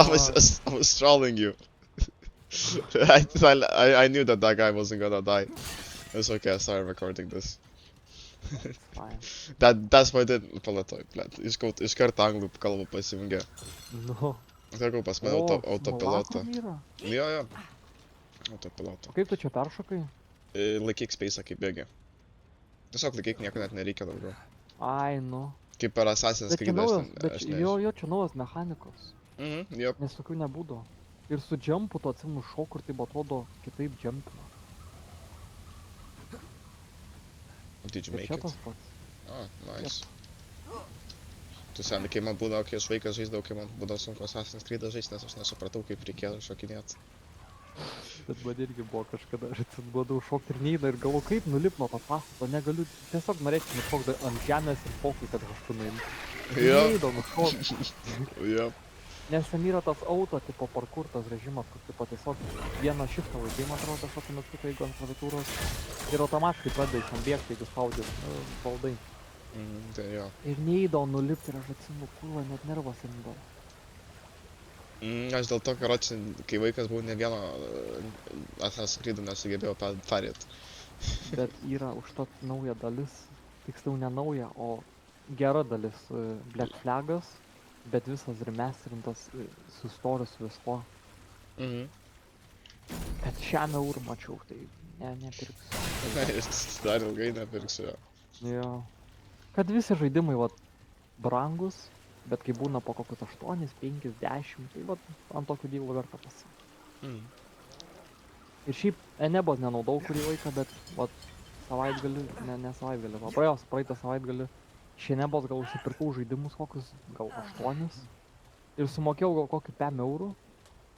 I was trolling you. I knew that guy wasn't gonna die. It's okay, I started recording this. It's fine. That's why I didn't palatoj, blėt. Iš karto anglų kalbą pasijungė. Nu. Sakau, pas mane O, autopilotą. simulatorium yra? Jo. Autopilotą. O kaip tu čia peršokai? Laikyk space'ą kaip bėgi. Tiesiog laikyk, nieko net nereikia daugiau. Ai, nu. Kaip per Assassin's Bet čia Creed naujas, bet aš jo, čia naujas mechanikos. Jop. Nes tokių nebūdavo. Ir su jumpu tu atsimenu šoku ir taip atrodo kitaip jumpina. Did you Ir make čia it? tas pats. Oh, nice. Tu seniai, kai man būdavo, kai aš vaikas žaisdavau, kai man būdavo sunku Assassin's Creed žaisti, nes aš nesupratau, kaip reikėjo šokinėti. Bet man irgi buvo kažkada, aš atsiduodavau šokti ir neįdą ir galvoju, kaip nulip nuo to pastato, negaliu, tiesiog norėčiau nušokti ant žemės ir fokui, kad kažkur nuimti. Jo. Neįdą nušokti. Jo. Nes ten yra tas auto tipo parkour tas režimas, kur tipo tiesiog vieną shiftą laikai, man atrodo, kažkokį mygtuką, jeigu ant klaviatūros ir automatiškai pradeda iš ant bėgti, jeigu spaudi valdai. Tai jo. Ir neįdau nulipti ir aš atsimenu, kurva, net nervas imdavo. Aš dėl to, karoči, kai vaikas buvau, ne vieno Assassin's Creed nesugebėjau perėti. Bet yra užtat nauja dalis, tiksliau ne nauja, o gera dalis Black Flagas, bet visas remasterintas su istorija su viskuo. Bet šiam eurų mačiau, tai nepirksiu. Dar ilgai nepirksiu jo. Jo. Kad visi žaidimai vat brangus, bet kai būna po kokius 8, 5, 10, tai vat ant tokių dylų verta pasiimti. Ir šiaip Enebos nenaudau kurį laiką, bet vat savaitgalį, ne savaitgalį, o praeitą savaitgalį iš Enebos gal užsipirkau žaidimus kokius, gal 8 ir sumokėjau gal kokį 5 eurų.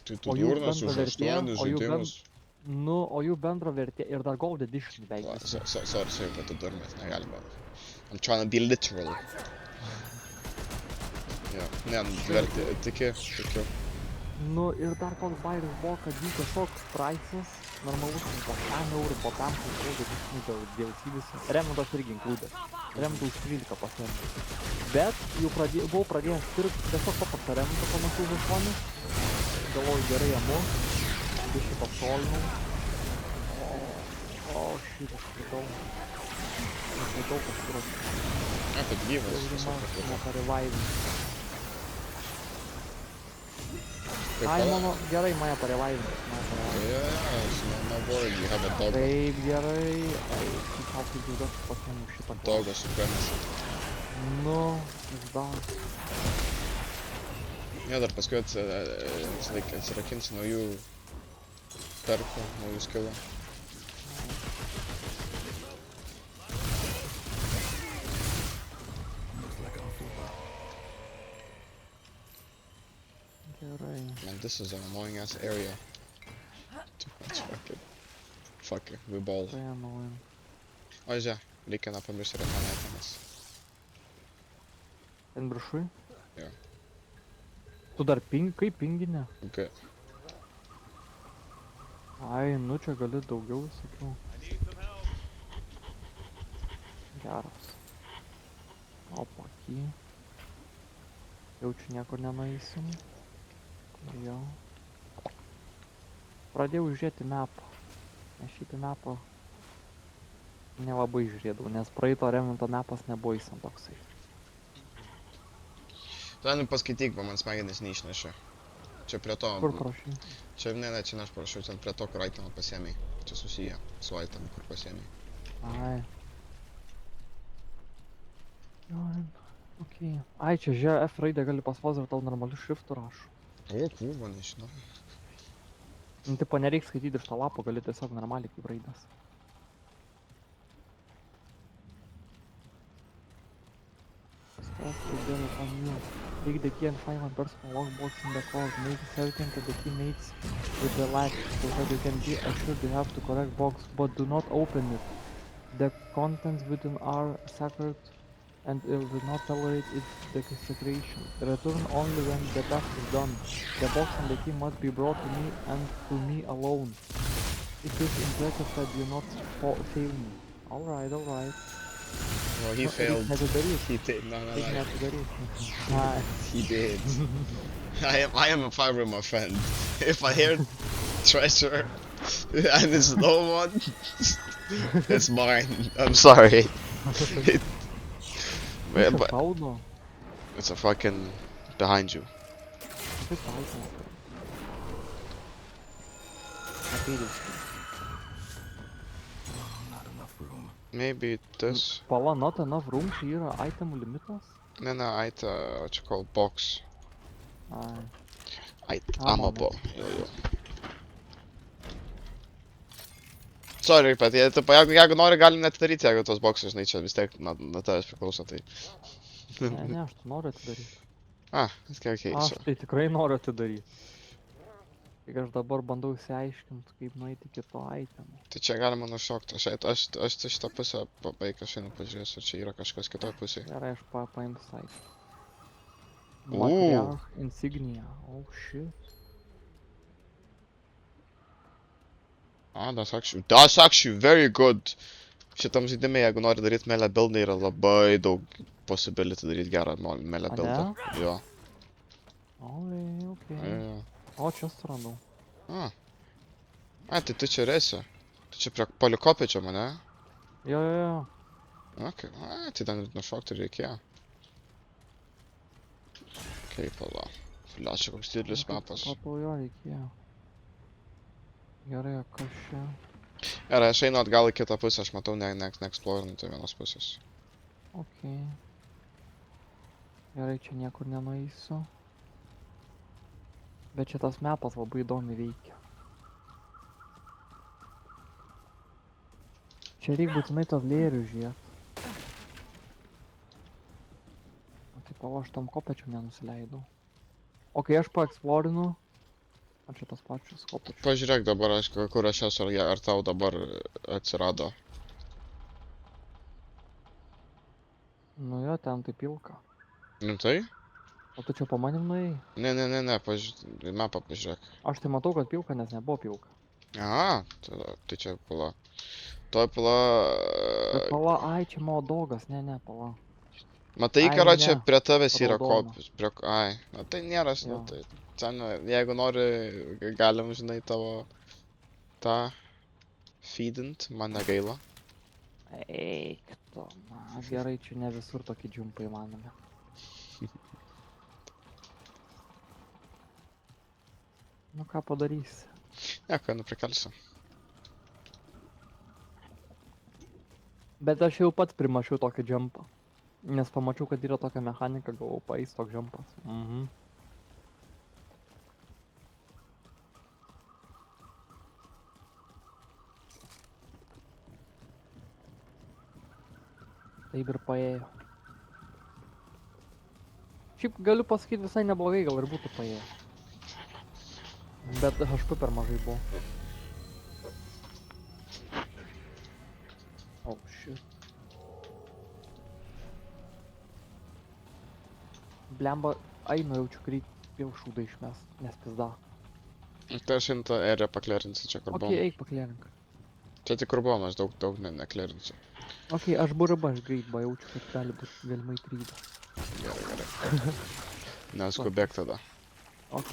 Tai tu durnas už 8 žaidimus. Nu, o jų bendra vertė ir dar Gold Edition beveik. Sorry, kad tu durnas, negalima. I'm trying to be literal. Jo, ne, vertė, tikiu. Nu ir dar koks bairis buvo, kad jų tiesiog prices normalus po 10 eurų, po 5 eurų, dėl DLC. Remontas irgi included. Remontą už 13 pasiėmė. Bet jau buvau pradėjęs pirkti tiesiog paprastą remontą panašu už 8. Galvoju gerai amu. Biškai pasolinau. O šit, iškritau. Iškritau kažkur. Kad gyvas. Neparevaivinti. Ai, mano, gerai, mane parevaivinti. Jo, board, you have a dog. Taip, gerai. Ai, kaip kaip džiaugas pasiėmiau šitą. Dogas supremėsi. Nu, išdavus. Jo, dar paskui atsirakinsi naujų perkų, naujų skillų. Gerai. Man, this is an annoying ass area. Too much fuck it, we ball. Tai annoying. O, žiūrė, reikia nepamiršti rekomendacijomis. Ten viršui? Jo. Tu dar kaip pinginė? Okay. Ai, nu čia gali daugiau visokių. Geras. Opaki. Jaučiu niekur nenueisim. Jo. Pradėjau žiūrėti mapą. Nes šitą mapą nelabai žiūrėdavau, nes praeito remonto mapas nebuvo įsam toksai. Tu paskaityk, man smegenis neišnešė. Čia prie to... Kur prašai? Čia, ne, čia ne aš prašau, čia prie to, kur itemą pasiėmei. Čia susiję su item, kur pasiėmei. Ai. Okei. Ai, čia žiūrė, F raidę gali paspausdinti, tau normaliu šriftu rašo. O, kurva, nežinau. Nu, tipo, nereikia skaityti iš to lapo, gali tiesiog normaliai kaip raidas. Stop together on you. Take the key and find one personal lockbox in the closet. Make certain that the key mates with the latch so that you can be assured you have the correct box, but do not open it. The contents within are sacred and will not tolerate its desecration. Return only when the task is done. The box and the key must be brought to me and to me alone. It is imperative that you not fail me. Alright. Well, he failed. He did. No. Ai. He did. I am a farmer, my friend. If I hear treasure and it's no one, it's mine. I'm sorry. It, Kas čia but šaudo? it's a fucking behind you. Kaip šaudo? Apėdės. Maybe this. Pala, not enough room, čia yra itemų limitas? No, what you call box. Ai. Ammo man. box. Jo. Sorry, bet jeigu nori, galim net daryti, jeigu tos boxus, žinai, čia vis tiek nuo tavęs priklauso, tai... Ne, aš tu noriu atidaryti. Okay, Aš so. tai tikrai noriu atidaryti. Tik aš dabar bandau įsiaiškinti, kaip nueiti iki to itemų. Tai čia galima nušokti, aš šitą pusę pabaigęs šiandien pažiūrėsiu, ar čia yra kažkas kitoj pusėje. Gerai, aš paimsiu site. Ooh. Matriarch insignia. Oh shit. That's actually very good. Šitam žaidime, jeigu nori daryti melee buildą, yra labai daug possibility daryti gerą melee A buildą. ne? Jo. Okay. Jo. O, čia suradau. Tai tu čia esi. Tu čia prie polikopečio mane? Jo. Okay. Tai ten nušokti reikėjo. Kaip pala. Fliačia, koks didelis mapas. Supratau, jo reikėjo. Gerai, o kas čia? Gerai, aš einu atgal į kitą pusę, aš matau neexplorinti vienos pusės. Okay. Gerai, čia niekur nenueisiu. Bet čia tas mapas labai įdomi veikia. Čia reikia būtinai tos lėrių žiūrėt. O taip, aš tam kopečiu nenusileidau. O kai aš paeksplorinu, ar čia tas pačius kopečius? Pažiūrėk dabar, kur aš esu, ar tau dabar atsirado. Nu jo, ten tai pilka. Rimtai? O tu čia po manim nuėjai? Ne, mapą pažiūrėk. Aš tai matau, kad pilka, nes nebuvo pilka. Tai čia pala. Tuo pala... Bet pala, ai, čia mano dogas, ne, pala. Matai, Ai, karo ne, čia prie tavęs yra raudona. kopis. Tai nėra, Jo. tai... Ten, jeigu nori, galim, žinai, tavo... tą... feedint, man negaila. Eik tu, na, gerai, čia ne visur tokie džumpai įmanomi. Nu ką padarysi? Nieko, nuprikelsiu. Bet aš jau pats primačiau tokį jumpą. Nes pamačiau, kad yra tokia mechanika, galvau, paeis toks jumpas. Taip ir paėjo. Šiaip galiu pasakyti, visai neblogai gal ir būtų paėjo. Bet HP per mažai buvo. Oh shit. Blemba, einu jaučiu, kad reikia vėl šūdą išmest, nes pizda. Tai aš einu tą area paklerinsiu čia, kur buvom. Ok, eik paklierink. Čia tik kur buvom, aš daug neklerinsiu. Ok, aš burba, aš greitba jaučiu, kad gali būt galimai tryda. Gerai. Neskubėk tada. Ok.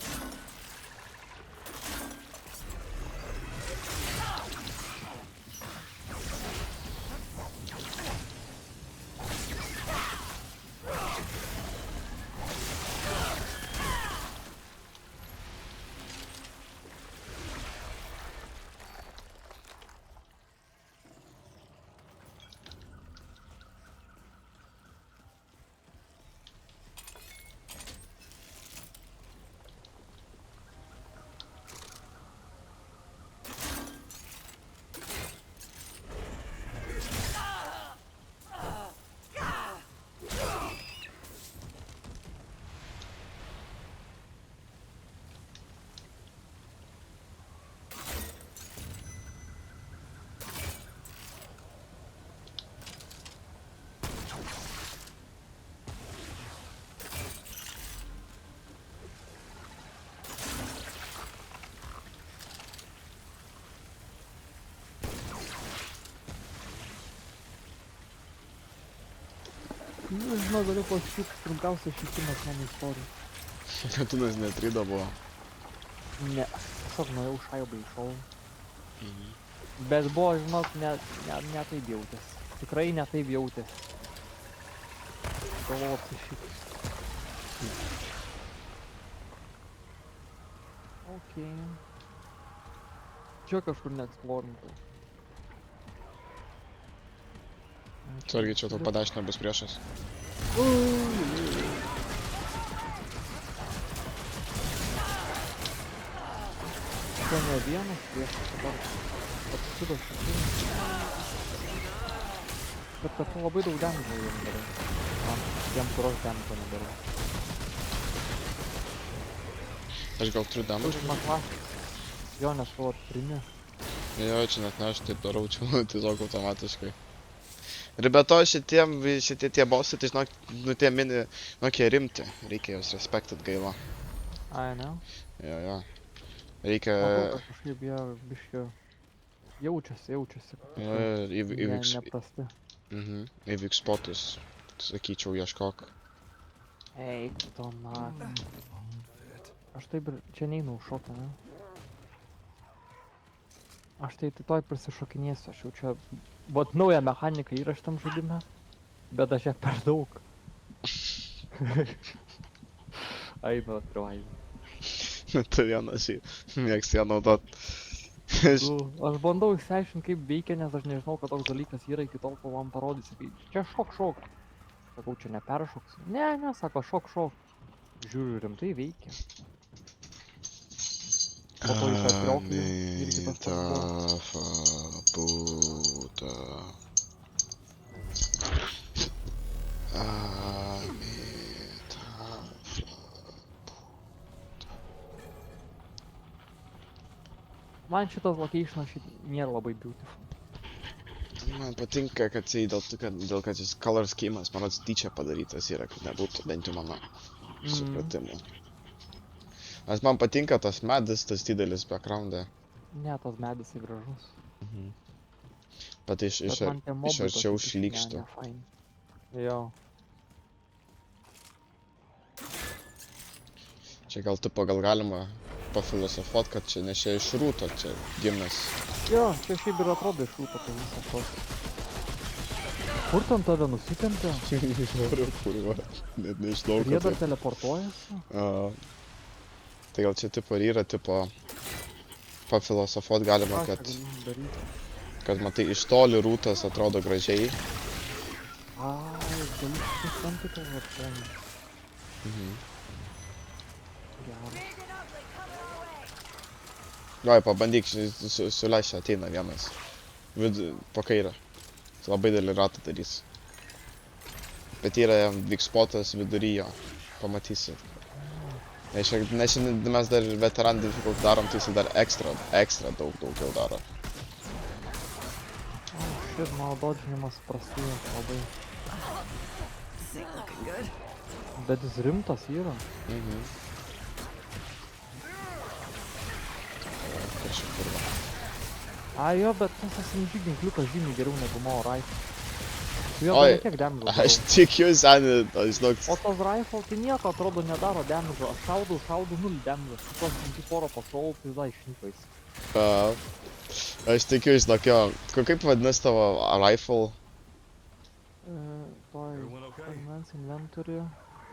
Nu, žinau, galiu pasakyti, trumpiausias šitimas mano istorijos. Katunas netrido buvo. Ne, tiesiog nuėjau šaibą į šoną. Mhm. Bet buvo, žinok, ne taip jautės. Tikrai ne taip jautės. Galvoju apsišytus. Okei. Čia kažkur neeksplorintų. Sargiai, čia tau padašinė bus priešas. Čia ne vienas priešas dabar. Atsidos šitai. Bet kad tu labai daug damage jiem darai. Man, tiem kurios damage nedarai. Aš gal turiu damage? Užima klasės. Jo, nes tu primi. Jo, čia net ne aš taip darau, čia tiesiog automatiškai. Ir be to šitie tie bossai, tai žinok, nu tie mini, nu kie rimti, reikia juos respektat gaila. Ai, ne? Jo. Reikia... Matau, kad kažkaip jie biškio jaučiasi, kad neprasti. Įvyks spotus, sakyčiau, ieškok. Eik tu naktį. Aš taip ir čia neinu už šoką, ne? Aš tai toj prisišokinėsiu, aš jau čia... Vat naują mechaniką yra šitam žaidime, bet aš ją per daug. Einu atrivaizinu. Tu vienas mėgsti ją naudot. Aš bandau išsiaiškinti, kaip veikia, nes aš nežinau, kad toks dalykas yra iki tol, kol man parodysi. Čia šok. Sakau, čia neperšoks. Ne, sako, šok. Žiūriu, rimtai veikia. Po to iš atriokliu ir kitas toks buvo. Puta. Man šitas locationas nėra labai beautiful. Man patinka, kad dėl kad jis color schemas, man tyčia padarytas yra, kad nebūtų bent jau mano supratimu. Nes man patinka tas medis, tas didelis background'e. Ne, tas medis į gražus. Bet iš arčiau šlykštų. Jo. Čia gal galima pafilosofuot, kad čia ne čia iš rūto, čia gimęs. Jo, čia šiaip ir atrodo iš rūto tai visas tos. Kur ten tave nusitempė? Noriu, kurva, net nežinau, kad... Jie dar teleportuojasi? Tai gal čia tipo yra, tipo pafilosofuot galima, kad matai iš toli rūtas atrodo gražiai. Ai, gali šis tam tikras atsprengi. Geras. Gai, pabandyk, suleis čia ateina vienas. Po kairę. Labai didelį ratą darys. Bet yra vikspotas vidury jo. Pamatysi. Nes mes dar veteran difficult darom, tai jis dar ekstra daugiau daro. Šit, mano dodžinimas prastėja labai. Bet jis rimtas yra. A jo, bet tas SMG ginkliukas žymiai geriau negu mano rifle. Tu jo dar netiek damage darau. Aš tikiu, seni, žinok. O tas rifle tai nieko atrodo nedaro damage, aš šaudau 0 damage. Tos minti porą pašovau, pizda išnipais. Aš tikiu, žinok, jo. Kaip vadinasi tavo rifle? Fragments inventory.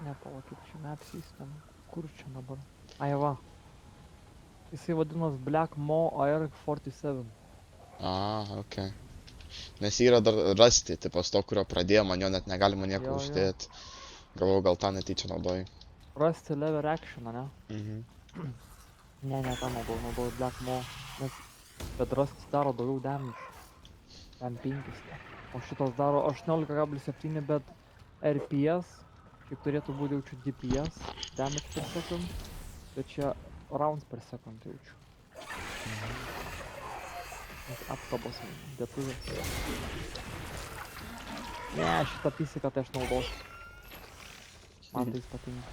Ne, palakit, čia map system. Kur čia dabar? Ai va. Jisai vadinas Black Maw AR-47. Okei. Nes yra dar rasti, tipas to, kurio pradėjom, man jo net negalima nieko uždėti. Galvoju, gal tą netyčia naudoji. Rasti lever action, ne? Ne, tą naudoju Black Maw. Bet Rustis daro daugiau damage. Ten 5. O šitas daro 18,7, bet RPS, šiaip turėtų būti jaučiu DPS, damage per second. Bet čia rounds per second jaučiu. Apkabos dėtuvės. Ne, šitą pisiką tai aš naudosiu. Man tai jis patinka.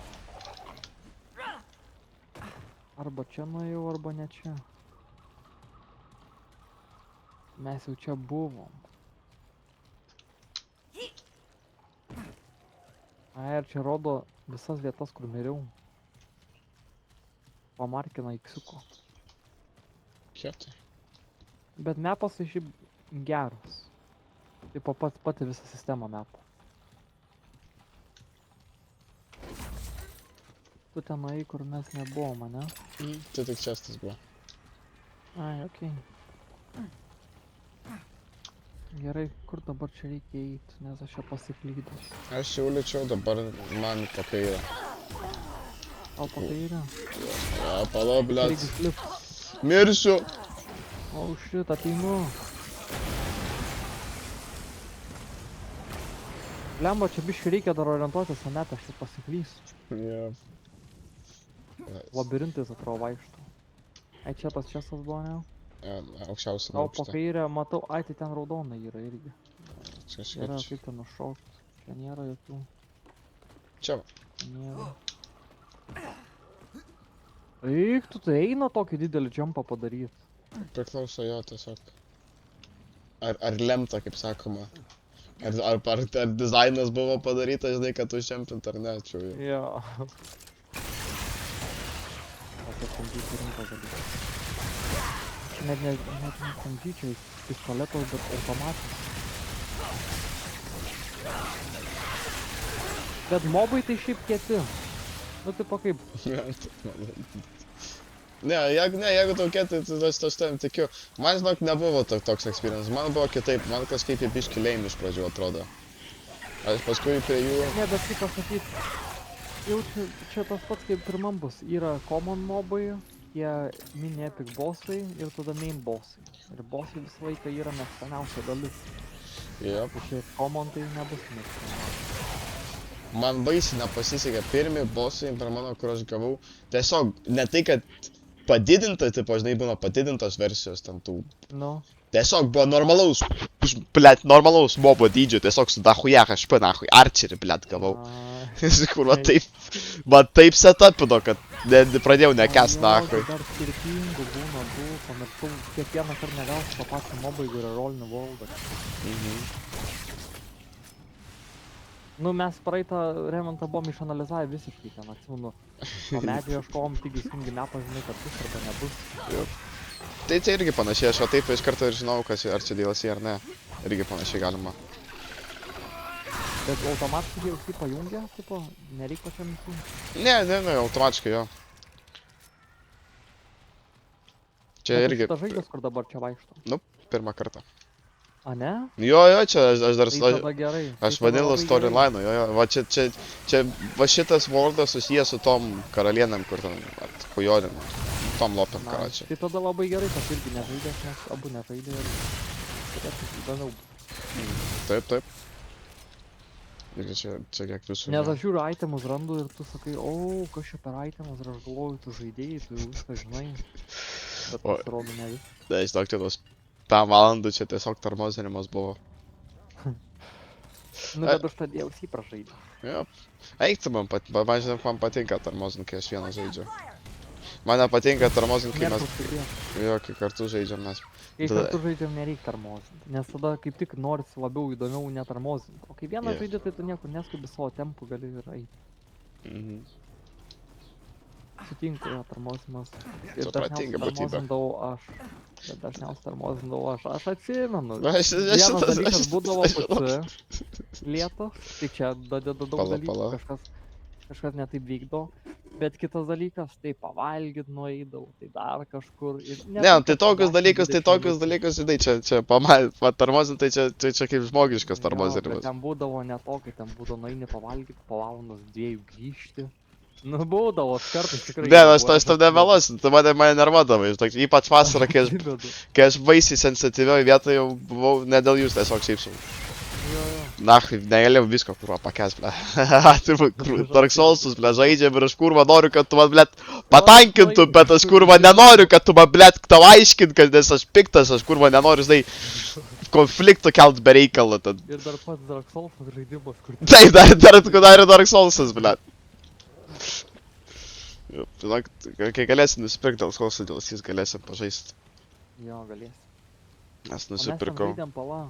Arba čia nuėjau, arba ne čia. Mes jau čia buvom. Ai, ir čia rodo visas vietas, kur miriau. pamarkina iksiuko. Kietai. Bet mepas tai šiaip geras. Tipo pati visą sistemą mepo. Tu tenai, kur mes nebuvom, ane? Tai tik čestas buvo. Ai, okei. Gerai, kur dabar čia reikia eiti, nes aš čia pasiklydęs. Aš siūlyčiau dabar man po kairę. Tau po kairę? Pala, blėt. Reikia slip. Mirsiu. O, shit, ateinu. Lemba, čia biškai reikia dar orientuotis, ane, aš čia pasiklysiu. Jo. Labirintais atrodo vaikšto. Ai, čia tas česas buvo, ne? Aukščiausiam Tau po aukšte. kairę, matau, ai, tai ten raudona yra irgi. Čia Yra kažkaip. kaip ten nušokt. Čia nėra jokių. Čia. Nėra. Eik, tu tai eina tokį didelį jumpą padaryt. Priklauso jo tiesiog. Ar lemta, kaip sakoma. Ar dizainas buvo padarytas, žinai, kad užžempint ar ne, čia jau. Jo. Apie samdyti rimtas dalykas. Net samdyčiai pistoletos, bet automatas. Bet mobai tai šiaip kieti. Nu tipo kaip. Jeigu tokia, tai aš tavim tikiu. Man, žinok, nebuvo toks experience. Man buvo kitaip, man kažkaip į biškį lame iš pradžių atrodo. Aš paskui prie jų... Ne, bet kaip pasakyt, jau čia tas pats kaip pirmam bus. Yra common mobai, jie mini epic bossai ir tada main bossai. Ir bossai visą laiką yra mėgstamiausia dalis. Yep. Tai čia common tai nebus mėgstamiausia. Man baisiai nepasisekė pirmi bossai, per mano, kur aš gavau. Tiesiog, ne tai, kad padidinta, tipo, žinai, būna padidintos versijos ten tų. Nu. Tiesiog buvo normalaus, blėt, normalaus mobo dydžio, tiesiog su dahuja HP, nahui, archerį, blėt, gavau. Kur, man taip setupino, kad pradėjau nekęst, nahui. Dar skirtingų būna, pamiršau, kiekvieną kartą negausiu tą patį mobą, jeigu yra rollinį worldą. Nu, mes praeitą remontą buvom išanalizavę visiškai ten, atsimenu. Nuo medžio ieškom, tik įsijungi mapą, žinai, kad bus arba nebus. Tai čia irgi panašiai, aš va taip iš karto ir žinau, ar čia DLC ar ne. Irgi panašiai galima. Bet automatiškai jau jį pajungia, tipo, nereik pačiam įsijungti. Ne, automatiškai jo. Čia irgi... Tas žaidas, kur dabar čia vaikšto. Nu, pirmą kartą. A, ne? Jo, čia aš dar... Tai tada gerai. Aš vanilą storyline, jo, va čia, va šitas worldas susijęs su tom karalienėm, kur ten, hujorim, tom lopėm karačiai. Tai tada labai gerai, kad irgi nežaidės, nes abu nežaidė ir... turėtų įdomiau. Taip. Ir čia kiek visų... Nes aš žiūriu itemus randu ir tu sakai, o, kas čia per itemus, ir aš galvoju, tu žaidėjai, tu viską žinai. Bet pasirodo ne vis. Ne, žinok, čia tos 5 valandų čia tiesiog tarmozinimas buvo. Nu, bet už tą DLC pražaidė. Jo. Eik tu man patinka tarmozin, kai aš vieną žaidžiu. Man nepatinka tarmozin, kai mes... Jo, kai kartu žaidžiam mes. Kai kartu žaidžiam nereik tarmozinti, nes tada kaip tik norisi labiau įdomiau netarmozinti. O kai vieną žaidži, tai tu niekur neskubi savo tempų, gali ir eiti. Sutinku, jo, tarmozinimas. Ir dažniausiai tarmozindavau aš. Bet dažniausiai tarmozindavau aš. Aš atsimenu. Vienas dalykas būdavo PC. Lietas. Tai čia dadeda daug dalykų. Kažkas netaip vykdo. Bet kitas dalykas, tai pavalgyt nueidavau, tai dar kažkur. Ne, tai tokius dalykus, žinai, čia tarmozinti, tai čia kaip žmogiškas tarmozinimas. Bet ten būdavo ne to, kai ten būdavo nueini pavalgyt, po valandos 2 grįžti. Nu, būdavo, kartais tikrai... Ne, aš tam nemeluosiu, tu mane nervuodavai, ypač vasarą, kai aš baisiai sensityvioj vietoje jau buvau, ne dėl jūs tiesiog šypsau. Na, negalėjau visko, kurva, pakęs, ble. Dark Soulsus, ble, žaidžiam ir aš kurva noriu, kad tu man, ble, patankintų, bet aš kurva nenoriu, kad tu man, ble, tau aiškint, kad nes aš piktas, aš kurva nenoriu, žinai, konfliktų kelt be reikalo. Ir dar pats Dark Soulsus žaidimas, kur... Tai, dar Dark Soulsus, ble. Žinok, kai galėsim nusipirkti Dark Soulsų, dėl jis galėsim pažaisti. Jo, galėsim. Nes nusipirkau. Mes ten žaidėm pala.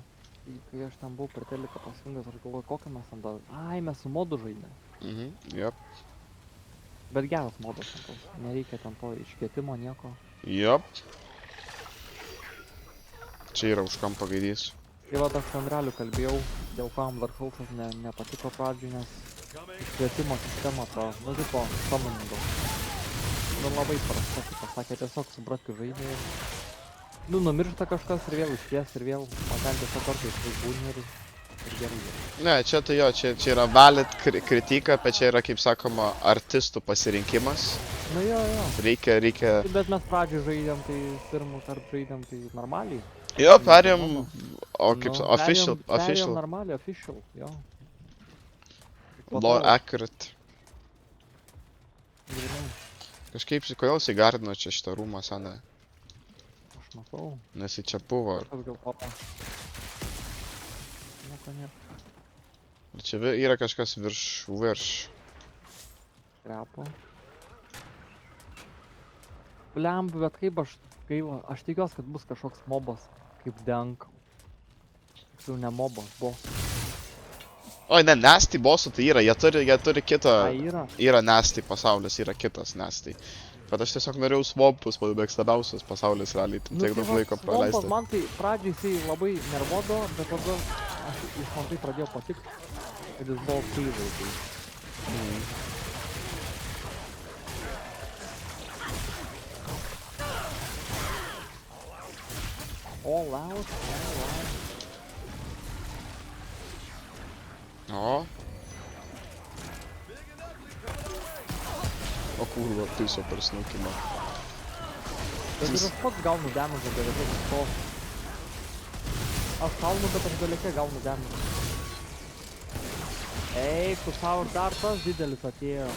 Kai aš ten buvau per teliką pasijungęs, aš galvoju, kokią mes ten dar... Ai, mes su modu žaidėm. Jop. Bet geras modas ant tos. Nereikia ten to iškvietimo nieko. Jop. Čia yra už kampo gaidys. Tai va, aš su Andreliu kalbėjau, dėl kam Dark Soulsas nepatiko pradžiui, nes iškvietimo sistema to, nu tipo, summoningo. Nu labai prasta, kaip pasakė, tiesiog subratkių žaidė ir... Nu, numiršta kažkas ir vėl iškvies ir vėl, o ten tiesiog kartais būni ir gerai. Ne, čia tai jo, čia yra valid kritika, bet čia yra, kaip sakoma, artistų pasirinkimas. Nu jo. Reikia... Bet mes pradžiui žaidėm, tai pirmų tarp žaidėm, tai normaliai. Jo, perėjom, o kaip Nu, official, perėjom normaliai, official, jo. Po to- lore accurate. Grynai, Kažkaip, kodėl jisai gardino čia šitą rūmą seną, aš matau. nes jis čia buvo. Kažkas gal papa. Nieko nėra. Ir čia yra kažkas virš. Krepo. Blemb, bet kaip aš gaila, aš tikiuosi, kad bus kažkoks mobas, kaip Denk. Tiksliau ne mobas, boss. Oi, ne, Nasty bossų tai yra, jie turi kitą, Yra. yra Nasty pasaulis, yra kitas Nasty. Bet aš tiesiog norėjau Swampus, mano mėgstamiausias pasaulis realiai, tiek daug laiko praleisti. Man tai pradžiai jisai labai nervodo, bet tada jis man tai pradėjo patikti, kad jis buvo freezai. Tai. All out. O. O kurva, taiso per snukimą. Bet ir aš pats gaunu damage galėkė iš to. Aš gaunu, bet aš galėkė gaunu damage. Eik, tu savo ir dar tas didelis atėjo.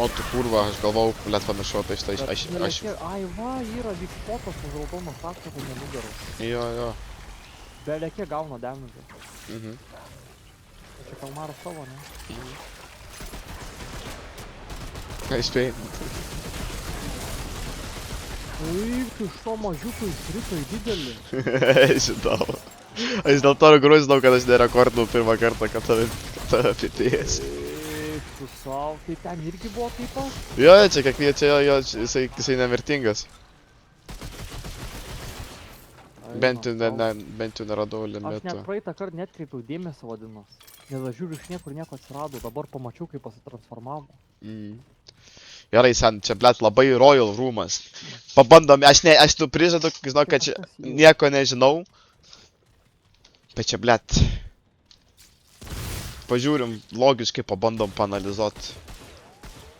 O tu kurva, aš galvau, let pamiršau, tai štai aš... Ai va, yra vykpotas su žaldono faktas, kad nenugaru. Jo. Belėkė gauna damage. Mhm. Čia kalmaras savo, ne? Ką įspėjai? Eik, tu iš to mažiuko įsrito į didelį. Žinau. Aš dėl to gruzinau, kad aš nerekordinau pirmą kartą, kad tave pitėjęs. Eik, tu savo, tai ten irgi buvo taip pat? Jo, čia kiekvieną, čia jo, jisai nemirtingas. Bent jau neradau Aš limitų. net praeitą kartą netkreipiau dėmesio vadinos. Nes aš žiūriu iš niekur nieko atsirado, dabar pamačiau, kaip pasitransformavo. Gerai, sen, čia, blet, labai royal rūmas. Pabandom, aš tu prižadu, žinau, kad čia nieko nežinau. Bet čia, blet. Pažiūrim, logiškai pabandom panalizuot.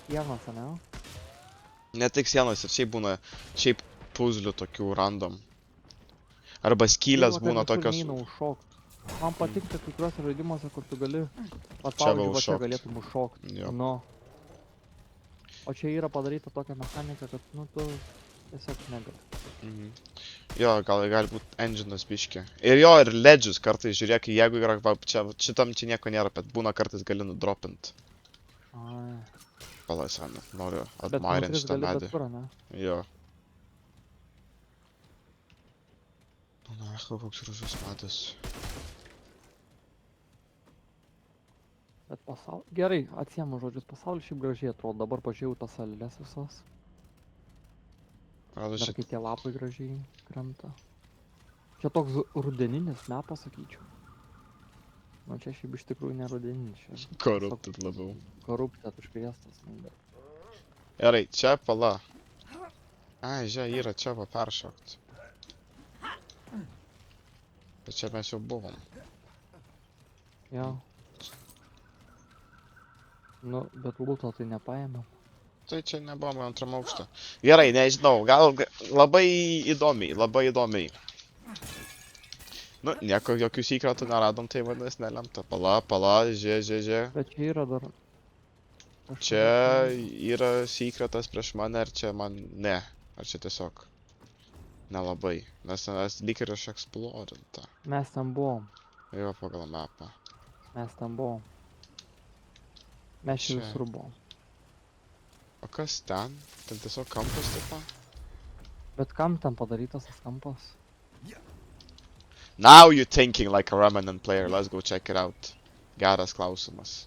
Sienas, ane? Ne tik sienos, ir šiaip puzlių tokių random. Arba skylės būna tokios... Neina užšokt. Man patikta kai kuriuose žaidimuose, kur tu gali... Čia va Pavyzdžiui, va čia užšokt. galėtum užšokt. Jo. Nu. O čia yra padaryta tokia mechanika, kad, nu, tu tiesiog negali. Jo, gali būt engine'as biškė. Ir jo, ir ledges kartais, žiūrėk, jeigu yra, va, šitam čia nieko nėra, bet būna kartais gali nudropint. Ai. Pala, sen, noriu Bet admirint nukrist šitą gali bet medį. kur, ane? Jo. Na, koks gražus medis. Bet pasaulį... Gerai, atsiemu žodžius, pasaulis šiaip gražiai atrodo, dabar pažiūrėjau tas salės visas. Atrodo, Dar kai tie lapai gražiai krenta. Čia toks rudeninis metas, sakyčiau. Nu čia šiaip iš tikrųjų ne rudeninis. Čia korupted labiau. korupcija užkrėstas. Nu, bet... Gerai, čia pala. Ai, žiūrėk, yra čia va peršokt. Bet čia mes jau buvom. Jo. Nu, bet lūto tai nepaėmėm. Tai čia nebuvom antram aukšte. Gerai, nežinau, gal labai įdomiai. Nu, nieko, jokių sekretų neradom, tai vadinasi nelemta. Pala, žiūrėk. Bet čia yra dar... Čia yra sekretas prieš mane, ar čia man... Ne, ar čia tiesiog... Nelabai, nes lyg ir išeksplorinta. Mes ten buvom. Jo, pagal mapą. Mes ten buvom. Mes čia Čia. visur buvom. O kas ten? Ten tiesiog kampas taip. Bet kam ten padarytas tas kampas? Now you're thinking like a Remnant player, let's go check it out. Geras klausimas.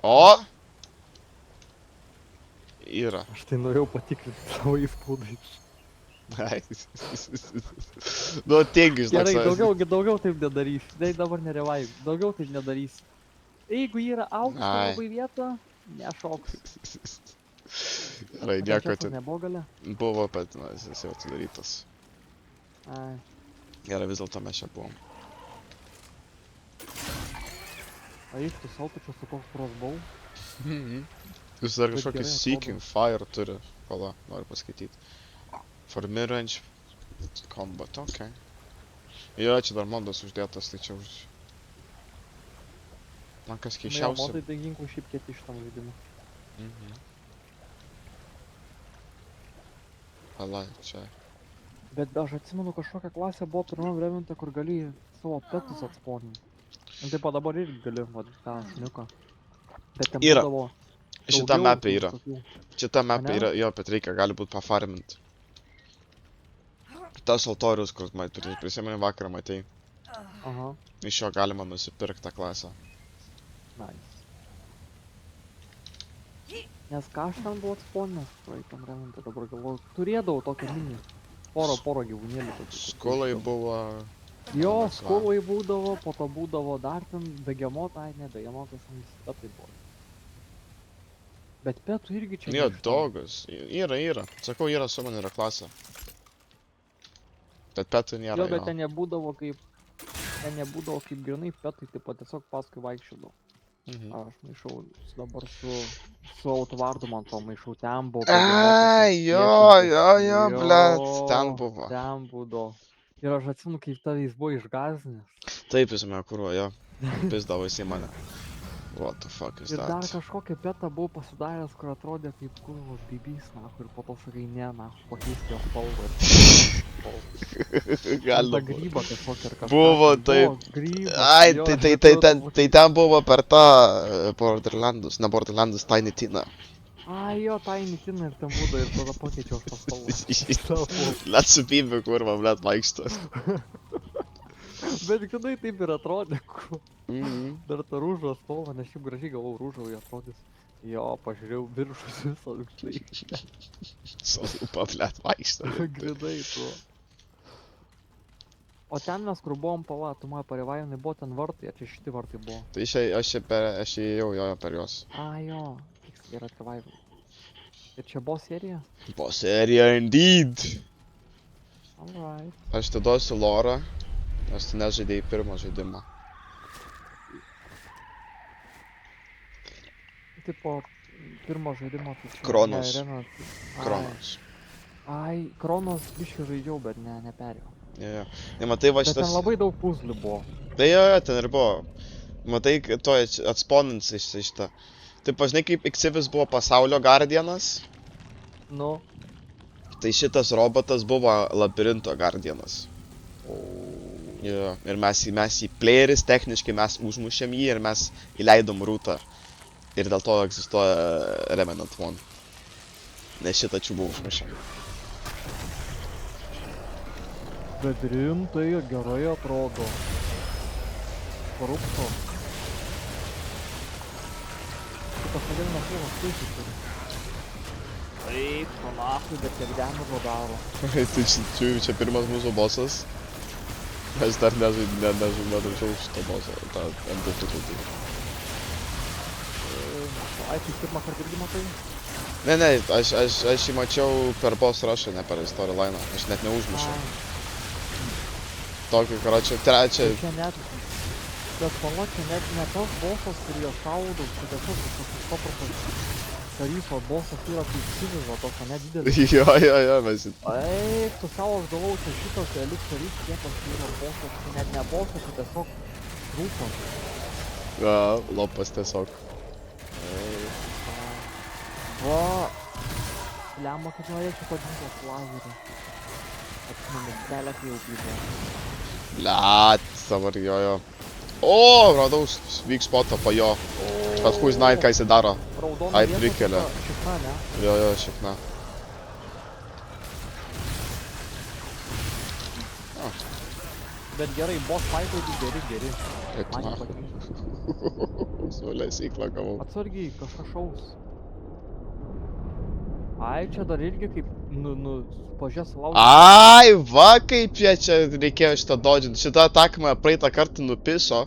O! Yra. Aš tai norėjau patikrinti savo įspūdai. Ai. Nu, tingi, žinok. Gerai, daugiau taip nedarys. Tai dabar nerevaik. Daugiau taip nedarys. Jeigu yra aukšto Ai. labai vieta, nešoks. Gerai, nieko Čia ten. nebuvo gale. Buvo, bet, na, jis jau atidarytas. Ai. Gerai, vis dėlto mes čia buvom. A iš tu saltučiu su koks crossbow? Jūs dar Bet kažkokį gerai Seeking Fire turi. Pala, noriu paskaityti. For mid-range combat, okei. Jo, čia dar modas uždėtas, tai čia už... Man kas Jo, keišiausia. modai tai ginklų šiaip kieti šitam žaidimui. Pala, čia. Bet aš atsimenu, kažkokią klasę buvo pirmam reminta, kur gali savo petus atsponinti. Nu taip pat dabar irgi gali, va, tą šniuką. Bet ten Yra. būdavo Šitą daugiau mapę tų yra. visokių. Šitą mapę Ane? yra, jo, bet reikia, gali būt pafarmint. Tas altorius, kur prisimeni vakarą matei. Aha, Iš jo galima nusipirkti tą klasę. nice. Nes ką aš ten buvau atsponinęs praeitam reminta, dabar galvoju, turėdavau tokią mini. Poro gyvūnėlių tokių. Skulai buvo... Jo, Va. skulai būdavo, po to būdavo dar ten begemot, ai ne, begemotas petai buvo. Bet petų irgi čia Jo, neištraukia. dogas. Yra. Sakau, yra su man yra klasė. Bet petų nėra, Jo, bet jo. ten nebūdavo kaip grinai petai, taip pat tiesiog paskui vaikščiodavo. Aš maišau dabar su autovardu, man to maišau, ten buvo. Ai, jo, blet, ten buvo. Ten būdavo. Ir aš atsimenu, kaip tavais buvo išgazinęs. Taip, jis mane kūruo, jo. Pizdavo jis į mane. What the fuck is Ir dar that? kažkokią petą buvau pasidaręs, kur atrodė kaip kurvos bibys, nahu, ir po to sakai, ne, nahu, pakeisti jo spalvą. Gali Ta būt. grybą kažkokią ar kažką. Buvo ten taip. buvo grybas, Ai, jo, tai aš atsimenu, ten buvo per tą Borderlandus, ne Borderlandus, Tiny Tina. Ai, jo, Tiny Tina ir ten būdavo ir tada pakeičiau aš tą spalvą. Net su pybė kurva, blet, vaikšto. Bet grinai taip ir atrodė, dar ta rūžo spalva, nes šiaip gražiai galvau rūžau, atrodys. Jo, pažiūrėjau viršus visą lūkštai. Salupa, blet, vaikšto. Grinai tuo. O ten mes, kur buvom pala, tu mane parevajinai, buvo ten vartai, ar čia šitie vartai buvo? Tai aš įėjau jo per juos. A, jo, tiksliai yra revival. Ir čia buvo serija? Po serija indeed. Alright. Aš te duosiu lorą, nes tu nežaidėjai pirmą žaidimą. Tipo, pirmo žaidimo tai čia... Kronos. ne, Arena, tai- Kronos. Ai, Kronos biškį žaidžiau, bet neperėjau. Jo. Nematai va Bet ten šitas... labai daug puzlių buvo. Tai jo, ten ir buvo. Matai, kad to atsponins iš šitą. Tai pažinai, kaip Ixivis buvo pasaulio Guardianas? Nu. Tai šitas robotas buvo labirinto Guardianas. Jo, ir mes jį playeris, techniškai mes užmušėm jį ir mes įleidom rūtą. Ir dėl to egzistuoja Remnant 1. Nes šitą čia buvo užmušę. Bet rimtai gerai atrodo. Korupto. Šitas vadinamas filmas keistis turi. Taip, panašu, bet kiek damažo daro. Tai čia pirmas mūsų bossas. Aš dar nežaidžiau šitą bossą, tą MP2. Ai, tai pirmą kartą irgi matai? Ne, aš jį mačiau per boss rush'ą, ne per storyline'ą. Aš net neužmušiau. Tokį, karočią, trečią... Čia net... Bet pala, čia net ne tas bossas, kurį aš šaudau, čia tiesiog kažkoks paprastas tarifo bossas yra kaip Civizo, tokio nedidelis. Jo, mes... Ai, tu savo aš galvau, čia šitas Elite tarif, kietas yra bossas, čia net ne bossas, čia tiesiog trūpas. Ja, lopas tiesiog. Va, lemma, kad norėčiau padintas lazerį. Atsimenu, kelią kai jau buvo. Blet, dabar jo. O, radau weak spotą po jo. Bet who znает, ką jisai daro. Raudona Ai, vieta, prikelia. šikna, ne? Jo, šikna. Bet gerai, boss fightai geri. Kaip Man na. patinka. Su lesyklą gavau. Atsargiai, kažkas šaus. Ai, čia dar irgi kaip, pažiūrės laužė. Ai, va kaip jie čia reikėjo šitą dodžinti. Šitą ataką mane praeitą kartą nupiso,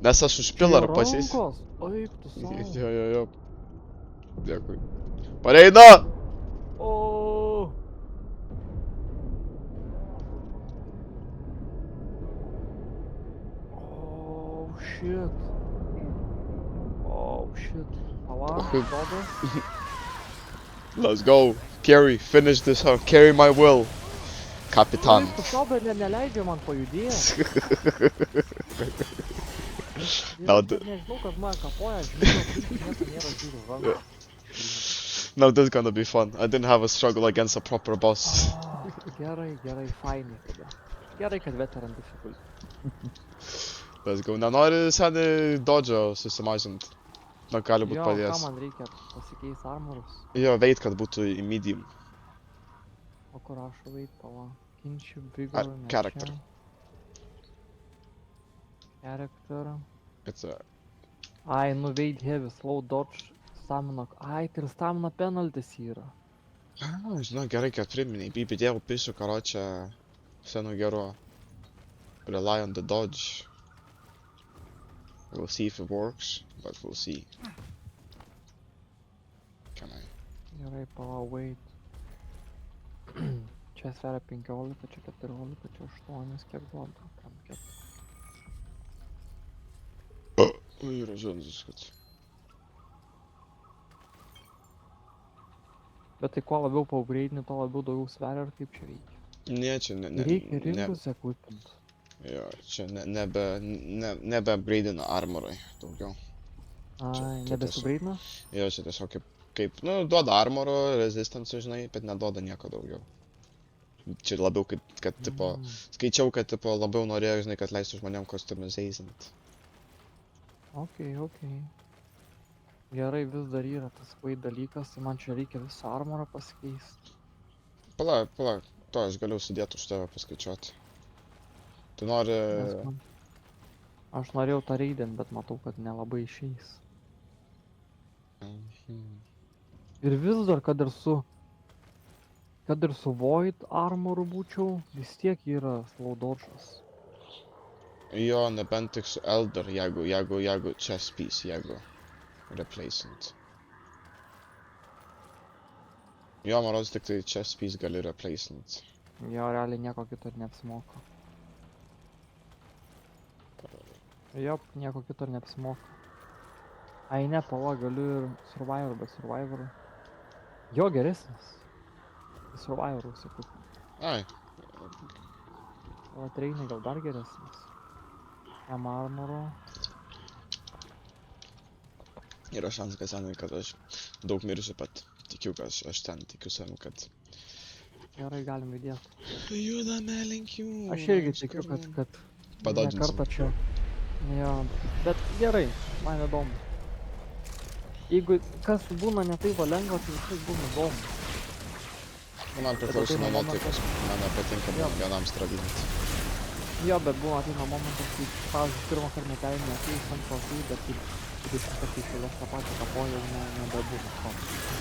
nes aš už pilarą pasis. Aik, tu savo. Jo. Dėkui. Pareina! O. Oh, shit. Oh, shit. Pala, dodas. Let's go. Carry, finish this one. Carry my will. Kapitan. Tu savo neleidžia man pajudėti. Now, Nežinau, kad mane kapoja, nieko nėra žiūriu rankų. now this is gonna be fun. I didn't have a struggle against a proper boss. Gerai, fainai tada. Gerai, kad veteran difficulty. Let's go. Nenori seniai dodžio susimažinti. Na, gali būt Jo, padės. ką man reikia pasikeis armorus? Jo, veit, kad būtų į medium. O kur rašo veit, pala. Kinčių, Ar bigger, ne character. čia. Character. It's a... Ai, veit heavy, slow dodge, stamina. Ai, tai ir stamina penaltis yra. Žinau, gerai, kad priminai. Bibi dievo pišiu, karočią, senu geru. Rely on the dodge. We'll see if it works, but we'll see. Can I? Gerai, pala, wait. Čia sveria 15, čia 14, čia 8, kiek duoda? Kam kiek? Ui, ražanzus, kad... Bet tai kuo labiau paupgreidini, tuo labiau daugiau sveria, ar kaip čia veikia? Ne, čia ne... Reikia rinkus equipment. Jo, čia nebe upgradeina armorai daugiau. Ai, čia nebesugreidina? Jo, čia tiesiog kaip, nu, duoda armoro, resistance, žinai, bet neduoda nieko daugiau. Čia labiau, kad tipo, skaičiau, kad tipo labiau norėjo, žinai, kad leistų žmonėm customization. Okei. Gerai, vis dar yra tas dalykas, tai man čia reikia visą armorą pasikeisti. Palauk, to aš galiu sudėti už tave paskaičiuoti. Tu nori... Aš norėjau tą raidint, bet matau, kad nelabai išeis. Ir vis dar, kad ir su Void armoru būčiau, vis tiek yra slow dodge'as. Jo, nebent tik su Elder, jeigu chest piece, jeigu replacement. Jo, man rodos tik tai chest piece gali replacement. Jo, realiai nieko kito ir neapsimoka. Jop, nieko kito ir neapsimoka. Ai ne, pala, galiu ir Survivor, bet Survivor... Jo, geresnis. Survivor užsikūpė. Ai. O treinai gal dar geresnis. M armoro. Yra šansas, kad senai, kad aš daug mirsiu, bet tikiu, kad aš ten tikiu savim, kad... Gerai, galim judėti. Judame link jų. Aš irgi tikiu, kad Padodžinsim. ne kartą čia. Jo, bet gerai, man įdomu. Jeigu kas būna ne taip lengva, tai visai būna įdomu. Man priklauso nuo nuotaikos, man nepatinka vienam stravinti. Jo, bet būna ateina momentas, kai, pavyzdžiui, pirmą kartą neperėmė ateis ant pasų, bet kaip 20 kartų išėlės tą patį kapoju, jau nebebūna to.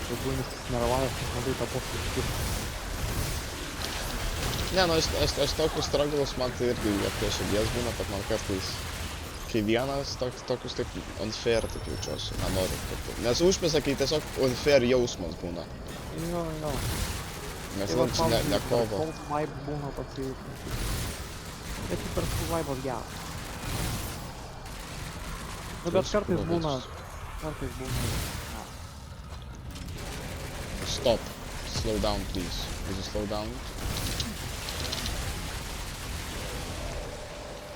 Tai būna susinervavęs, kad labai tą postų iškirti. Ne, nu, aš tokius struggles, man tai irgi prie širdies būna, bet man kartais, kai vienas tokius taip unfair taip jaučiuosi, nenoriu, kad... Nes užmesa, kai tiesiog unfair jausmas būna. Jo. Nes čia ne kovo. Cold vibe būna toks jausmas. Bet per cold vibe'as geras. Nu, bet kartais būna... Stop. Slow down, please. Is it slow down?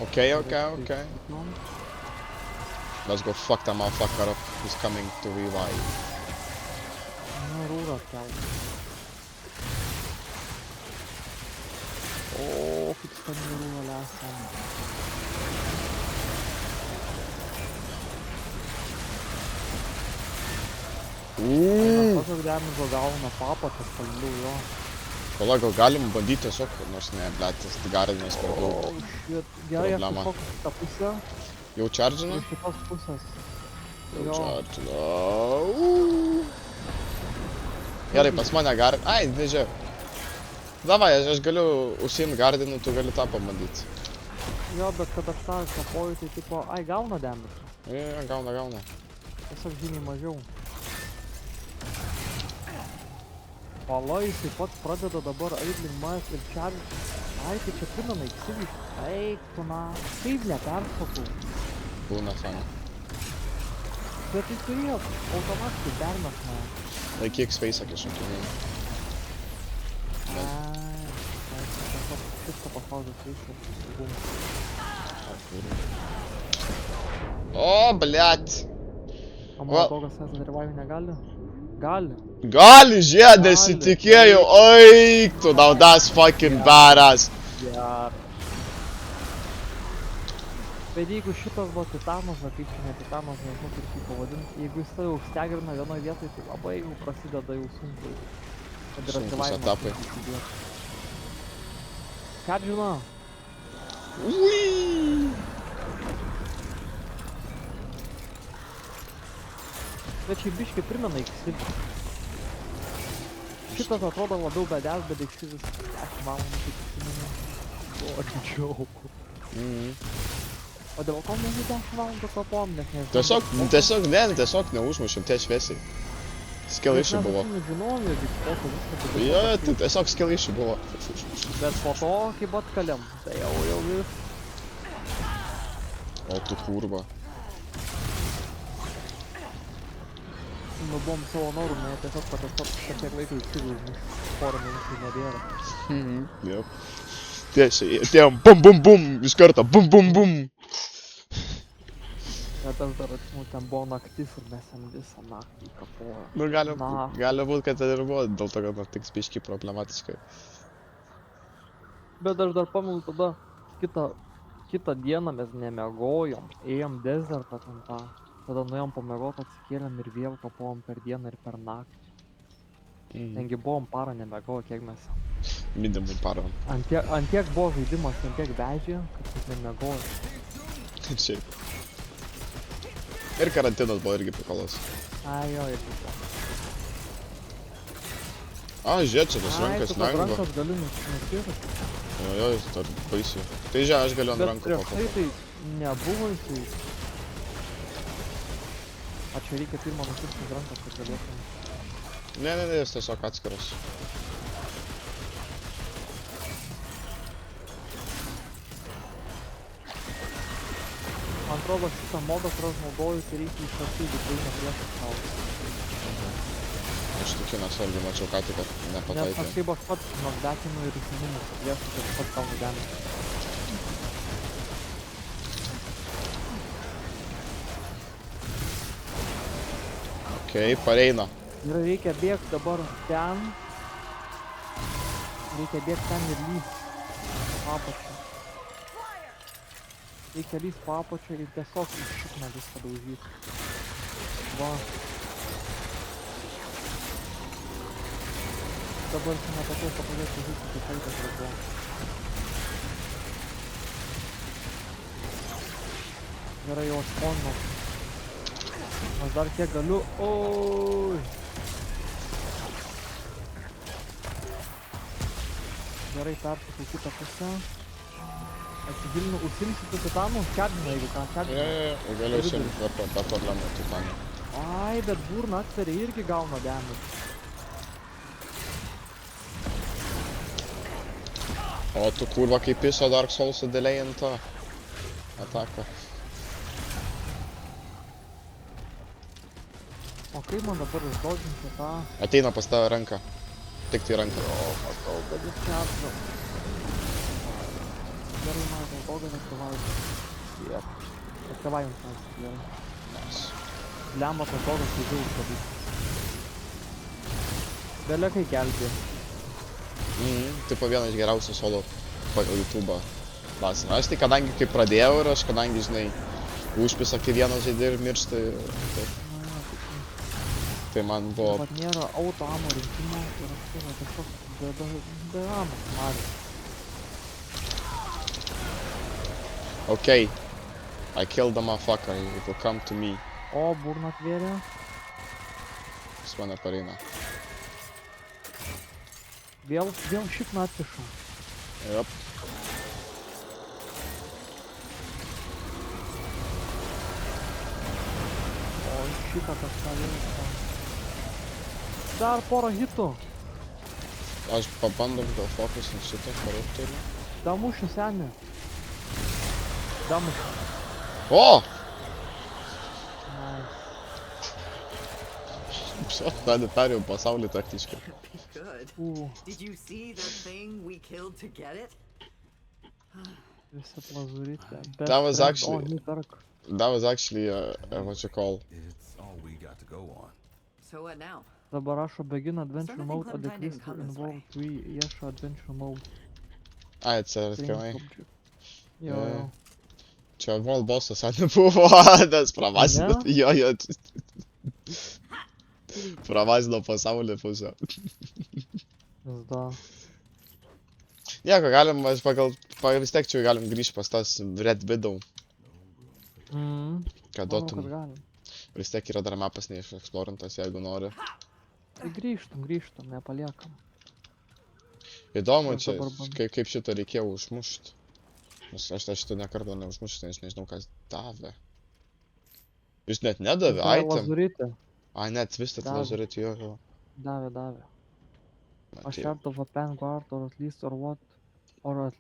Okay. Let's go fuck that motherfucker up. He's coming to revive. Nu, rūra kelt. O, kaip skaniai rūra lesam. Tokio damage'o gauna papakas pagaliau jo. Pala, gal galim bandyti tiesiog, nors ne, blet, tas gardinės per daug. Oh shit, gerai, aš Problema. kažkokiu tą pusę. Jau čardžino? Iš kitos pusės. Jau Jo. čardžino. Gerai, pas mane gardin. Ai, nežiūrėjau. Davai, aš galiu užsiimt gardinu, tu gali tą pabandyti. Jo, bet kad aš tą kapoju, tai tipo, ai gauna damage. Gauna. Tiesiog žymiai mažiau. Pala, jisai pats pradeda dabar eit link manęs ir charge. Ai, tai čia primena įsivyš. Eik, tu na. Kaip neperšokau. Būna sena. Bet tai turėjo automatiškai permes mane. Laikyk space'ą kažkokį. Ai, tiesiog šitą paspaudžiu space'ą. Bum. O, bliat. O mano dogas esą dalyvauju negali? Gali. Gali, žiedė, sitikėjau. Oi, tu now that's fucking badass. Gerai. Bet jeigu šitas buvo titanas, ar kaip čia ne titanas, nežinau kaip jį pavadint, jeigu jis tai užstegrina vienoje vietoje, tai labai jau prasideda jau sunkiai. Kad ir Sunkūs aktyvavimas etapai. įsidėt. Ką žino? Ui. Bet šiaip biškai primena X-Silį. Šitas atrodo labiau badass, bet X-Silis 10 valandų kaip prisimenu. Buvo didžiau. O dėl ko mes 10 valandų kapom, nes nežinau. Tiesiog neužmušėm tie šviesiai. Skilaišių buvo. Mes nežinojom, jog X-Silį viską Jo, tai tiesiog skilaišių buvo. Bet po to, kaip atkalėm, tai jau vis. O tu kurva. Nu buvom savo norų, ne, tiesiog kažkiek laiko įsigūrėm, porą minučių nebėra. Jep. Tiesiai, atėjom bum, iš karto bum. Bet aš dar atsimenu, ten buvo naktis ir mes ten visą naktį kapojom. Nu, gali būt, kad tai ir buvo, dėl to, kad tik biškį problematiškai. Bet aš dar pamenu tada, kitą dieną mes nemiegojom, ėjom dezertą ten tą. Tada nuėjom pamiegot, atsikėlėm ir vėl kapojom per dieną ir per naktį. Tengi buvom parą nemiegoję, kiek mes. Minimum parą. Antiek buvo žaidimas, antiek vežė, kad mes nemiegojom. Ir šiaip. Ir karantinas buvo irgi prikolas. Ai jo, ir buvo. A, žiūrėk, čia tas rankas Ai, tu tas lengva. rankas gali nuskirti. Jo, jis dar baisiu. Tai žiūrėk, aš galiu ant Bet rankų prieš tai pakopą. tai nebuvo jisai. A čia reikia pirmą nukirsti rankas, kad galėtum. Ne, jis tiesiog atskiras. Man atrodo, šitą modą, kur aš naudoju, tai reikia iš arti vidurinę priešą šaudyti. Aš tikinas irgi mačiau ką tik, kad Nes nepataikė. kažkaip aš pats knockbackinu ir įsinimu priešą, kad pats gaunu damage. Okei, pareina. Ir reikia bėgti dabar ten. Reikia bėgti ten ir lyst. Apačią. Reikia lyst po apačią ir tiesiog iš šikną viską daužyti. Va. Dabar čia nepatau papadėti žyti, kaip vaikas buvo. Gerai, jau atspondau. Aš dar kiek galiu. Oi. Gerai, peršokau kitą pusę. Atsigilinu, užsimsiu su titanu, čardinu, jeigu ką, čardinu. Jo, galiu užsiimti be problemų titanų. Ai, bet burna atveria irgi gauna damage. O tu kurva kaip piso Dark Souls'o delėjant tą ataką. O kaip man dabar išdodžinti tą? Ateina pas tave ranką. Tik tai ranką. Matau, kad jis čardino. Gerai, man dogas atkavavim. Jep. Atkavavim tas, gerai. Nice. Lemba tas dogas tai žiaus padėti. Belekai gelbė. Tipo vienas iš geriausių solo pagal YouTube'ą klasina. Aš tai kadangi kaip pradėjau ir aš kadangi, žinai, užpisa kai vienas žaidė ir miršta. Tai man buvo... Vat nėra auto amo rinkimo ir aš tai tiesiog be amos nariu. Okei. I killed the motherfucker, it will come to me. O, burną atvėrė. Jis mane pareina. Vėl šikną atkiša. Yep. O, šitą kažką vėl. Dar porą hitų. Aš pabandom gal fokusinti šitą koruptorių. Damušiu, seni. Damušiu. O! Nice. Tada perėjau pasaulį taktiškai. Good. Did you see the thing we killed to get it? Visa plazurytė. That was actually- O, neperk. That was actually, what you call, It's all we got to go on. So what now? Dabar rašo begin adventure Something mode, Clementine at the didn't come this involved way. 3 ieško adventure mode. atsitiktinai. Jo, Jo. jo. Čia World Bossas nebuvo, nes pravazino, Ne? jo. Pravazino pasaulį pusę. Vis da. Nieko, galim, aš vis tiek čia galim grįžti pas tas Red Widow, kad Manau, kad duotum. galim. Vis tiek yra dar mapas neišeksplorintas, jeigu nori. Tai grįžtam, nepaliekam. Įdomu Aš čia, dabar bandau. kaip šitą reikėjo užmušti. Nes aš šitą nekartą neužmušęs, nes nežinau, kas davė. Jūs net nedavė, Tai item. Lazurytė. Ai, net vis tik Davė. lazurit, jo. Davė. Na, A tai- shard of a vanguard, or at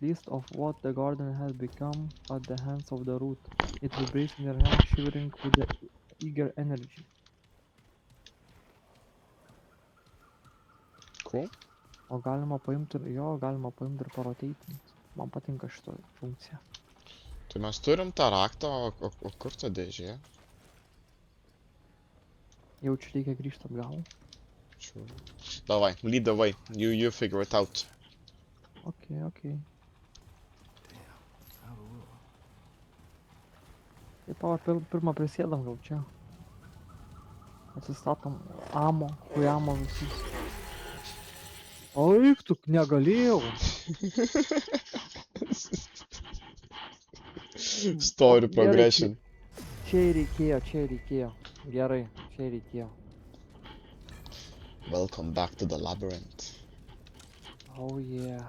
least of what the garden has become at the hands of the root. It vibrates in your hand, shivering with the eager energy. Cool. O galima paimti ir paroteitinti. Man patinka šita funkcija. Tai mes turim tą raktą, o kur ta dėžė? Jau čia reikia grįžti atgal. Davai, lead the way, you figure it out. Okay. Out of room. Tai pava, pirmą prisėdam gal čia. Atsistatom amo visus. O, tu negalėjau. Story Gerai, progression. Čia reikėjo. Gerai, čia reikėjo. Welcome back to the labyrinth. Oh yeah.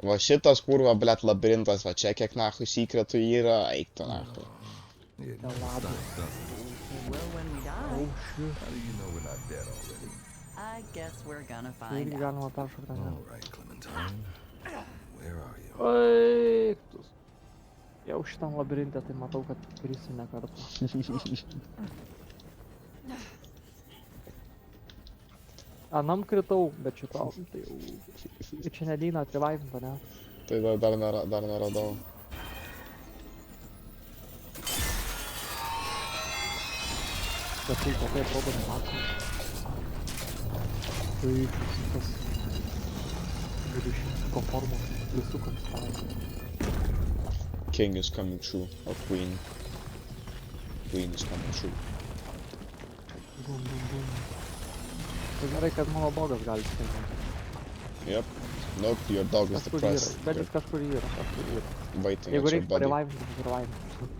Va šitas kurva, blet, labirintas, va čia kiek nahui sekretų yra, eik tu nahui. Yeah, The lobby. Well, when we die, Oh shit. How do you know we're not dead already? I guess we're gonna Tai find irgi out. galima peršokti, ne? All right, Clementine. Where are you? Eik, jau šitam labirinte, tai matau, kad krisiu ne kartą. Anam kritau, bet šitam, tai jau... Ir čia nedeina atrevaivinta, ne? Tai dar neradau. Bet tai kokia atrodo nematoma. Tai tas... Grįžinsko formos, visukams taiko. King is coming true, or queen. Queen is coming true. Bum. Tai gerai, kad mano dogas gali spėti. Yep. Nope, your dog is Kažkur yra, depressed. bet jis kažkur yra. Waiting Jeigu at your reikia body. parevaivinti, tai parevaivinti.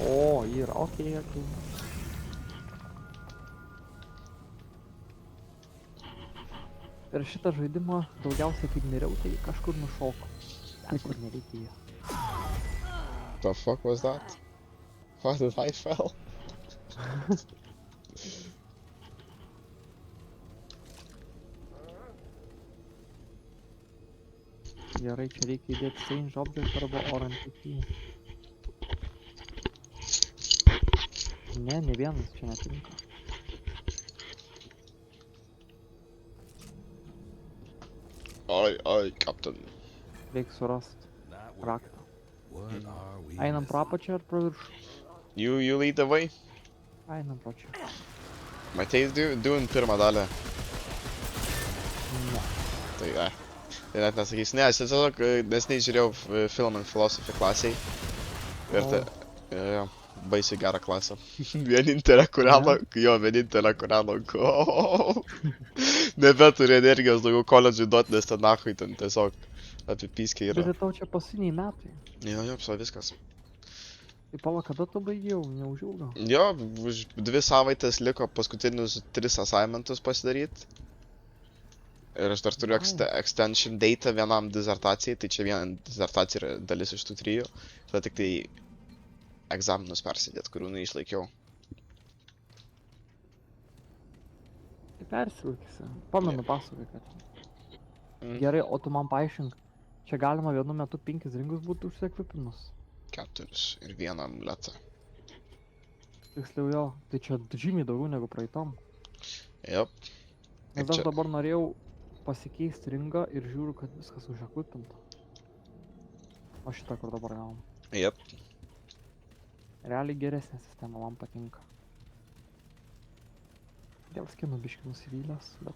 O, yra, okei. Per šitą žaidimą daugiausiai kaip miriau, tai kažkur nušokau. Ten, kur nereikėjo. The fuck was that? How did I fell? Gerai, čia reikia įdėti change object arba orange. Ne vienas čia netinka. Oi, captain. Reikia surast Not working. raktą. What are we Einam pro missing? apačią ar pro viršų? You lead the way? Einam pro čia. Matei, doing pirmą dalį. Ne. Tai, tai net nesakys. Ne, aš tiesiog neseniai žiūrėjau Film and Philosophy klasiai. Ir tai, jo, baisiai gerą klasę. Vienintelė, kurią lankau. Nebeturi energijos daugiau koledžui duot, nes ten nachui ten tiesiog apipyskė yra. Bet tai tau čia pasiniai metai. Jo, jo, so viskas. Tai pala, kada tu baigiau, neužilgo. Jo, už 2 savaitės liko paskutinius 3 assignmentus pasidaryt. Ir aš dar turiu Ai. extension data vienam dizertacijai, tai čia viena dizertacija yra dalis iš tų 3. Tada tik tai egzaminus persidėt, kurių neišlaikiau. Tai persilaikysi. Pamenu pasakai, kad. Mm. Gerai, o tu man paaiškink, čia galima vienu metu 5 ringus būtų užsiekvipinus. 4 ir 1 amuletą. Tiksliau jo, tai čia žymiai daugiau negu praeitom. Jop. Nes Ir aš čia- dabar norėjau pasikeisti ringą ir žiūriu, kad viskas užekvipinta. O šitą, kur dabar gavom. Jop. Realiai geresnė sistema, man patinka. Dėl skinų biškį nusivylęs, bet...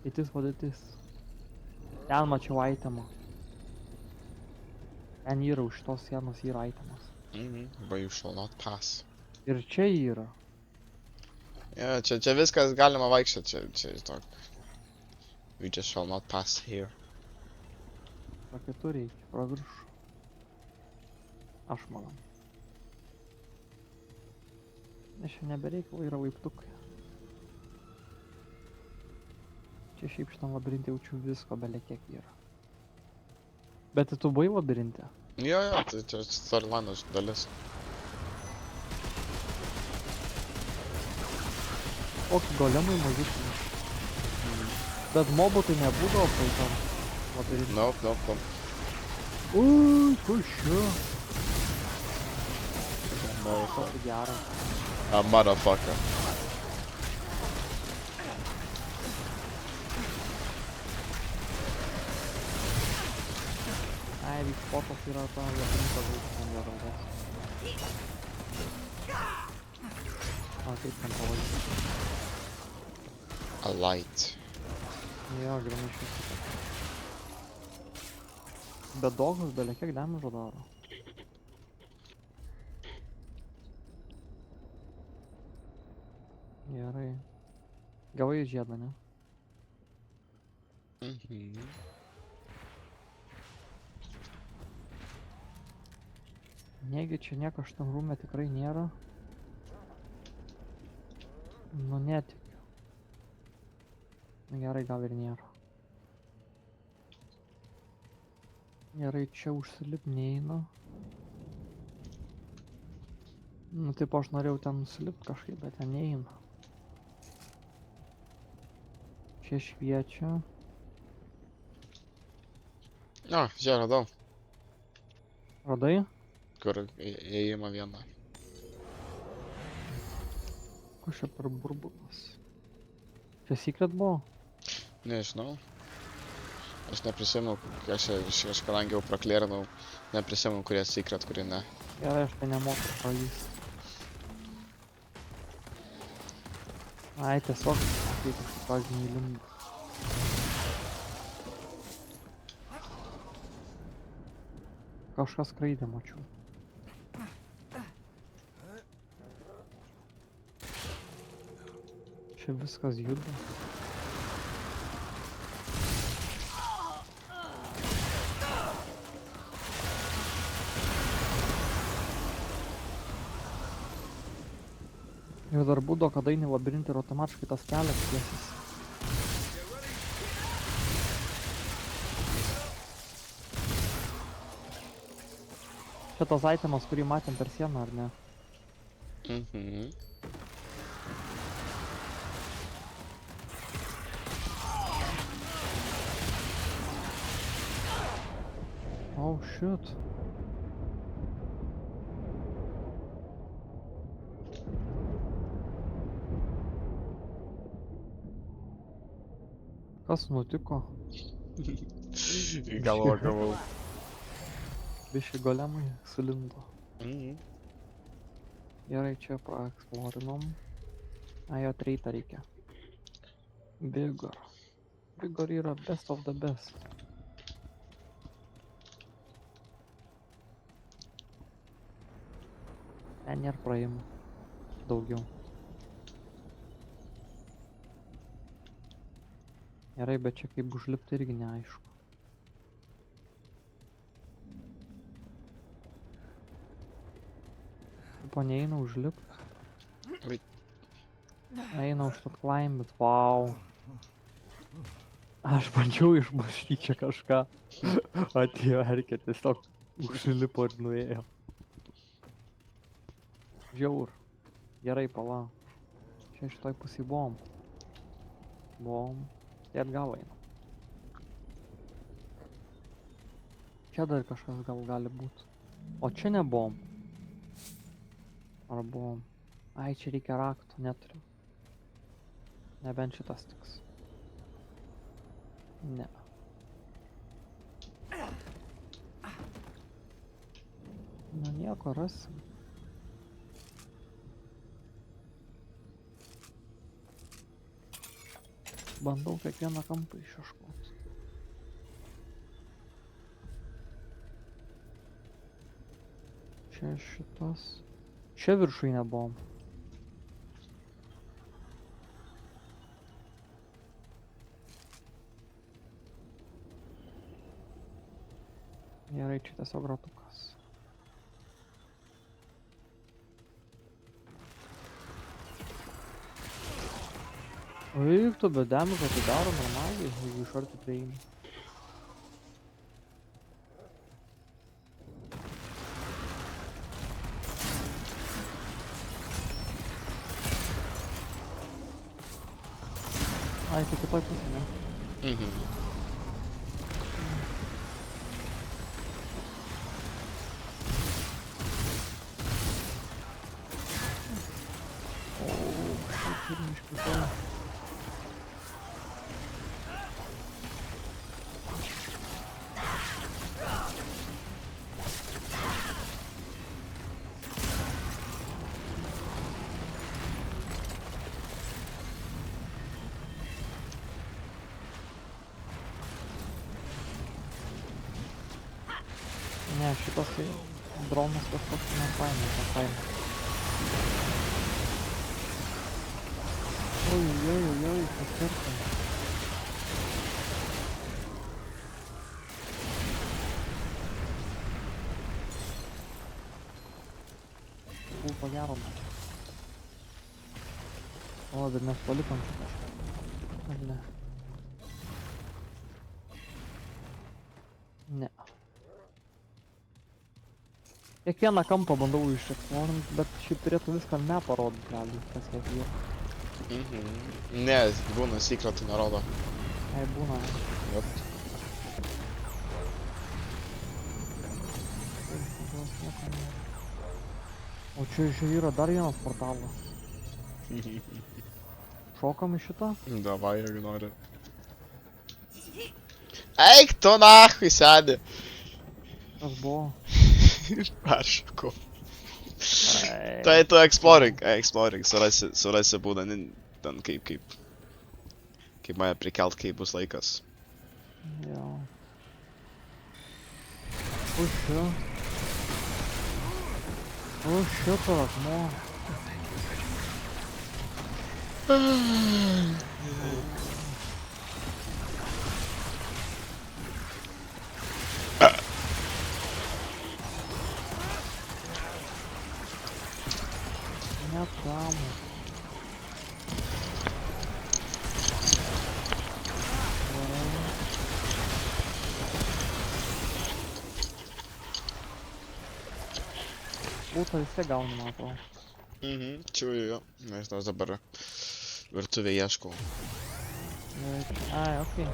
It is what it is. Ten mačiau itemą. Ten yra už tos sienos yra itemas. But you shall not pass. Ir čia yra. Jo, čia viskas galima vaikščioti, čia tok. We just shall not pass here. O kitur reikia, pro viršų. Aš manau. Nes čia nebereikalo yra laiptukai. Čia šiaip šitam labirinte jaučiu visko, belė kiek yra. Bet tu buvai labirinte? Jo, tai čia storyline dalis. Kokį golemai mažiukai. Bet mobų tai nebūdavo praeitam labirinte. Nope. Uuu, kas čia? Kokį gerą. A motherfucker. Ai, Vixpotas yra ta labirinto žaidžiama jo galvos. A, kaip ten pavadinti? A light. Jo, grinai šis. Bet dogas belia kiek damage'o daro. Gerai. Gavai žiedą, ne? Negi čia nieko šitam rūme tikrai nėra. Nu netikiu. Gerai, gal ir nėra. Gerai, čia užsilip neina. Nu taip aš norėjau ten nusilipt kažkaip, bet ten neina. Čia šviečia. Jo, čia radau. Radai? Kur įėjimą vieną. Kas čia per burbulas? Čia secret buvo? Nežinau. Aš neprisimenu, aš kadangi jau praklėrinau, neprisimenu, kurie secret, kurie ne. Gerai, aš tai nemoku pralįsti. Ai, tiesiog kaip aš pavyzdžiui įlindu. Kažkas skraidė, mačiau. Čia viskas juda. Ir dar būdo, kada eini labirintį ir automatiškai tas kelias tiesis. Čia tas itemas, kurį matėm per sieną, ar ne? Oh shit. Kas nutiko? Galvo gavau. Biški golemai sulindo. Gerai, čia praeksplorinom. A, jo treitą reikia. Vigor. Vigor yra best of the best. Ten nėra praėjimų. Daugiau. Gerai, bet čia kaip užlipti irgi neaišku. Tipo neina užlipt. Oi. Eina už to climb, bet wow. Aš bandžiau išbašyti čia kažką. Atėjo Erkė, tiesiog užlipo ir nuėjo. Žiaur. Gerai, pala. Čia šitoj pusėj buvom. Tai atgal eina. Čia dar kažkas gal gali būt. O čia nebuvom. Ar buvom? Ai, čia reikia raktų, neturiu. Nebent šitas tiks. Ne. Nu nieko, rasim. Bandau kiekvieną kampą išieškot. Čia šitas. Čia viršui nebuvom. Gerai, čia tiesiog ratukas. Eik tu, bet damage atidaro normaliai, jeigu iš arti prieini. Ai, tai kitoj pusė, ne? Mhm. Turim išpūtę. Ne, šitas tai dronas kažkoks nepaėmė, nepaėmė. Oi, paskirta. Buvo pagerom. O, bet mes palikom šitą. Ar ne? Ne. Kiekvieną kampą bandau išeksplorint, bet šiaip turėtų viską neparodyt realiai, kas kiek yra. Mhm. Ne, būna secretų nerodo. Ai, būna. Jop. O čia yra dar vienas portalas. Šokam į šitą? Davai, jeigu nori. Eik tu nachui, sėdi. Kas buvo? Peršokau. Tai tu exploring, surasi būdą, ten kaip mane prikelt, kai bus laikas. Jo. Pušiu. Šito akmuo. Net ramų. Būtų vis tiek gauni, man atrodo. Mhm, čiūju jo. Nes aš dabar virtuvę ieškau. Ai, okei.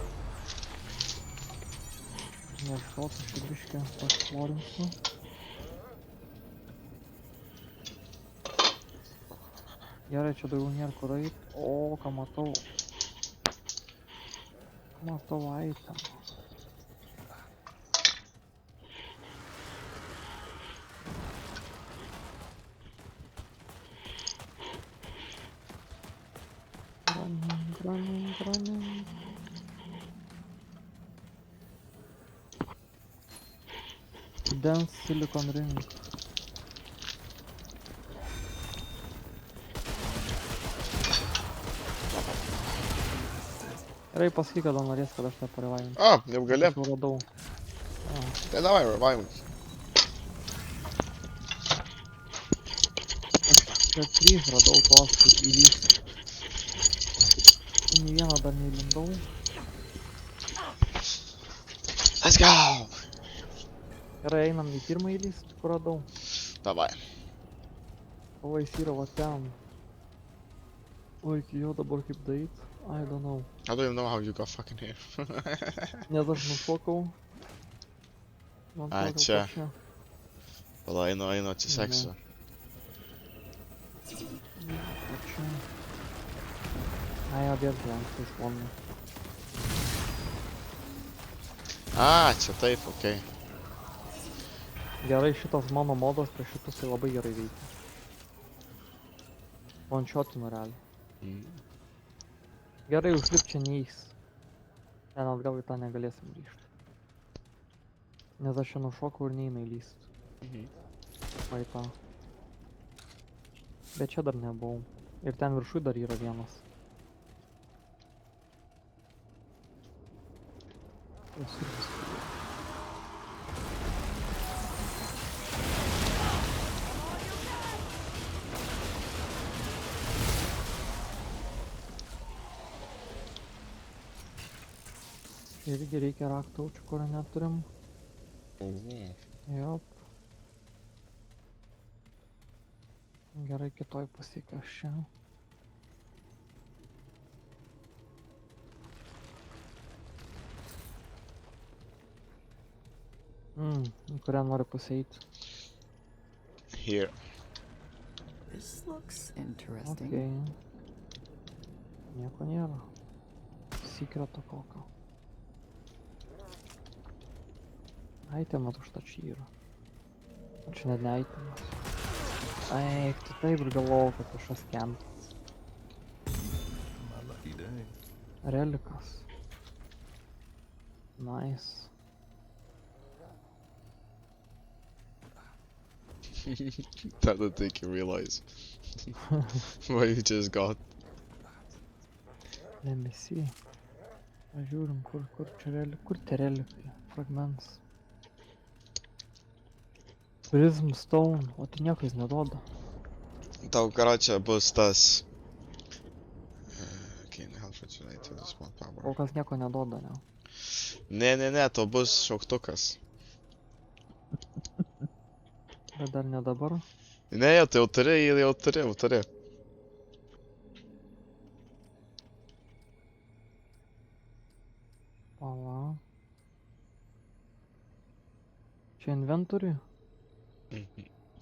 Ieškot, aš biškį pašlorinsiu. Gerai, čia daugiau nėra kur eit. O, ką matau. Matau item. Running. Dense silicon ring. Gerai, pasakyk, kada norės, kad aš tą parevainsiu. A, jau gali. Aš jau radau. Tai davai, revive. Čia 3 radau tuos, kaip įlįsti. Į nį vieną dar neįlindau. Let's go! Gerai, einam į pirmą įlįsti, kur radau. Davai. O jis yra va ten. O iki jo dabar kaip daryt? I don't know. I don't even know how you got fucking here. Nes aš nušokau. Man Ai, atrodo, čia. kad čia. Tada einu atsiseksiu. Kad čia. Ai, abės gyvensiu iš lonų. A, čia taip, okei. Gerai, šitas mano modas prieš šitus tai labai gerai veikia. One-shotinu realiai. Gerai, užlip čia neįs. Ten atgal į tą negalėsim grįžti. Nes aš čia nušokau ir neina įlyst. Va į tą. Bet čia dar nebuvau. Ir ten viršui dar yra vienas. Irgi reikia raktaučių, kurio neturim. Jop. Gerai, kitoj pusėj aš čia. Į kurią nori pusę eit. Here. This looks interesting. Okei. Nieko nėra. Secreto kokio. Aitemas už tą čia yra. Čia net ne aitemas. Ai, tu taip ir galvojau, kad kažkas kempas. My lucky day. Relikas. Nice. I don't think you realize what you just got. Let me see. Pažiūrim, kur čia relikai. Kur tie relikai? Fragments. Prism Stone, o tai nieko jis neduoda. Tau, karoče, bus tas... Okay, how should I do this one power? Kol kas nieko neduoda, ne? Ne, to bus šauktukas. Bet dar ne dabar. Ne, tai jau turi. Pala. Čia inventory?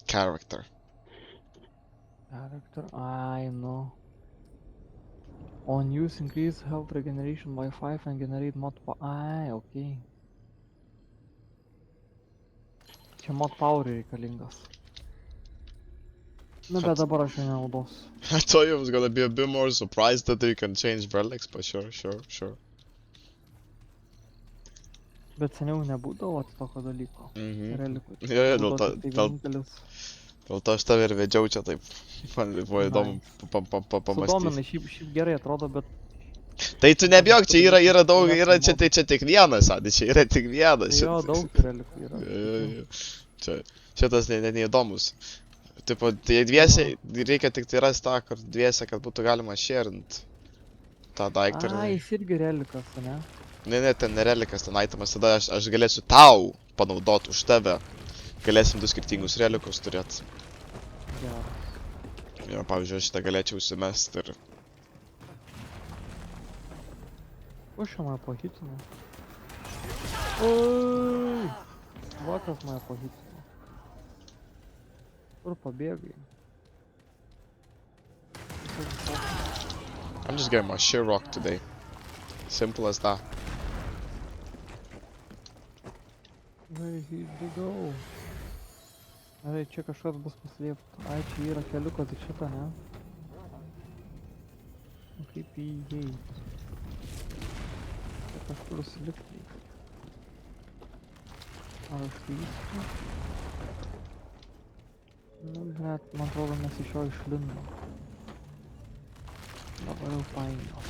Character. Character, I know. On use increase health regeneration by 5 and generate mod power. Ai, okei. Čia mod power reikalingas. Nu, bet dabar aš jo nenaudosiu. I thought you was gonna be a bit more surprised that you can change relics, but sure. Bet seniau nebūdavo tokio dalyko. Relikų. Jo, dėl to- Tai vienintelis. Dėl to aš tave ir vedžiau čia taip. Man buvo įdomu pamastyti. Sudomina, šiaip gerai atrodo, bet... Tai tu nebijok, čia yra daug, čia tik vienas, Adi, čia yra tik vienas. Jo, daug relikų yra. Jo. Šitas neįdomus. Tipo, tai dviese, reikia tik tai rasti tą, kur dviese, kad būtų galima sharint tą daiktą. Ai, jis irgi relikas, ne? Ne, ten nerelikas, ten aitemas, tada aš galėsiu tau panaudoti už tave. Galėsim 2 skirtingus relikus turėt. Geras. Jo, pavyzdžiui, aš šitą galėčiau užsimest ir... Ko čia mane pahitino? Oi! Vakas mane pahitino. Kur pabėgai? I'm just getting my shit rocked today. Simple as that. Where did he go? Gerai, čia kažkas bus paslėpta. Ai, čia yra keliukas į šitą, ne? Kaip į jį. Čia kažkur užsilipti. Ar aš klystu? Nu, bet, man atrodo, mes iš jo išlindom. Dabar jau painios.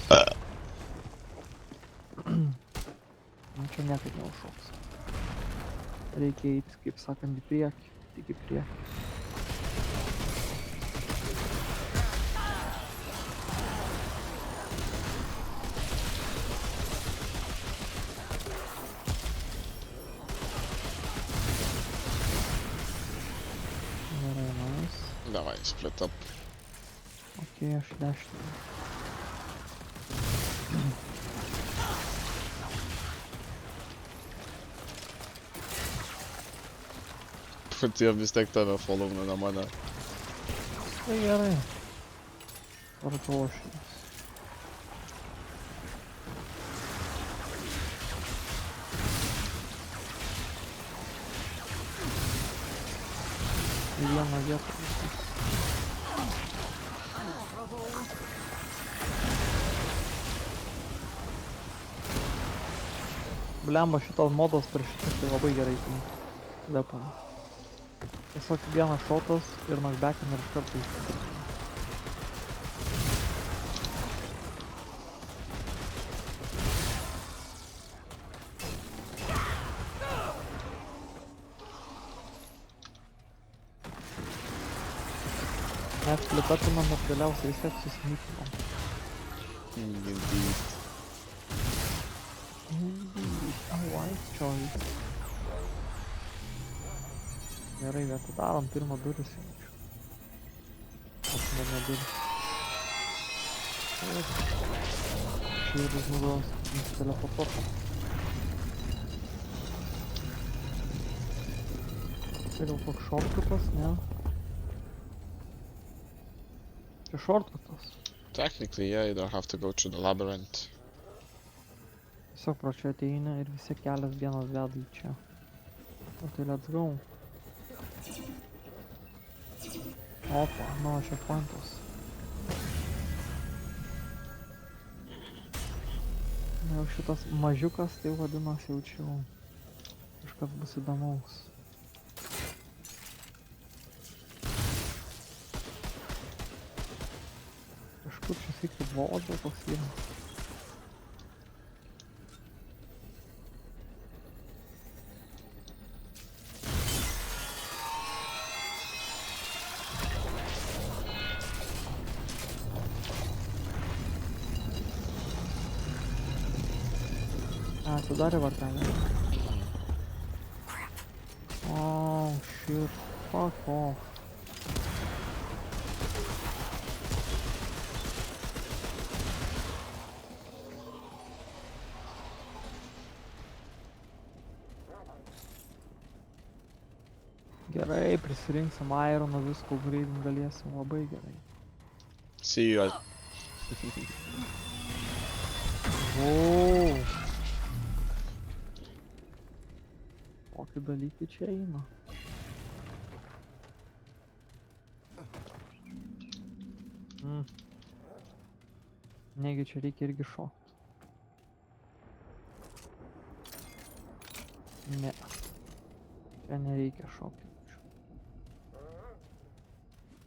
čia niekaip neužšoks. Reikia eiti, kaip sakant, į priekį, tik į priekį. Gerai, nice. Давай, split up. Okei, aš dešinį. Tie vis tiek tave followna, ne mane. Tai gerai. Tvarkau aš jas. Į vieną vietą visus. Blemba, šitas modas prieš šitas tai labai gerai tinka. Weapon. Tiesiog vienas šotas ir knockbackin ir iš karto įsitikrinti. Mes splitapinam ir galiausiai vis tiek susmykinam. Indeed. A wise choice. Gerai, atidarom pirmą duris jaučiu. Atsimena duris. Čia ir už nugaros mums teleportuota. Čia gal toks shortcutas, ne? Čia shortcutas. Technically, yeah, you don't have to go through the labyrinth. Tiesiog pro čia ateini ir visi kelias vienas veda į čia. O tai let's go. Opa, nu čia pointas. Na jau šitas mažiukas tai vadinasi jaučiu. Kažkas bus įdomaus. Kažkur čia sikti vodė toks vienas. Atidarė vartelę. Oh shit, fuck off. Gerai, prisirinksim ironą, visko greitin galėsim labai gerai. See you at... Wow. Kokie dalykai čia eina. Negi čia reikia irgi šokt. Ne. Čia nereikia šokti.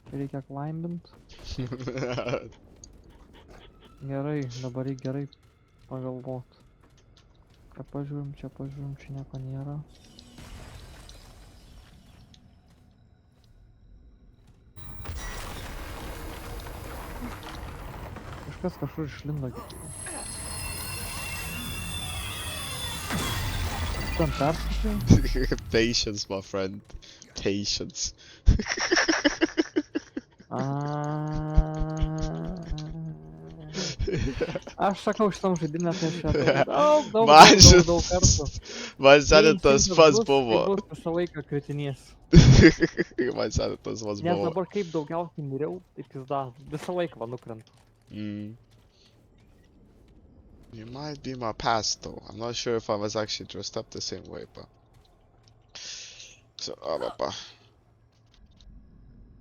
Čia reikia climbint. Gerai, dabar reikia gerai pagalvot. Čia pažiūrim, čia nieko nėra. Kažkas kažkur išlindo girdėjau. Ten peršokiau? Patience, my friend. Patience. Aš sakau šitam žaidimė, tai aš čia daug kartų. Man seniai tas pats buvo. Tai bus visą laiką kritinės. Man seniai tas pats Nes buvo. dabar kaip daugiausiai miriau, tai pizda, visą laiką va nukrentu. You might be my past though. I'm not sure if I was actually dressed up the same way, but... So, papa.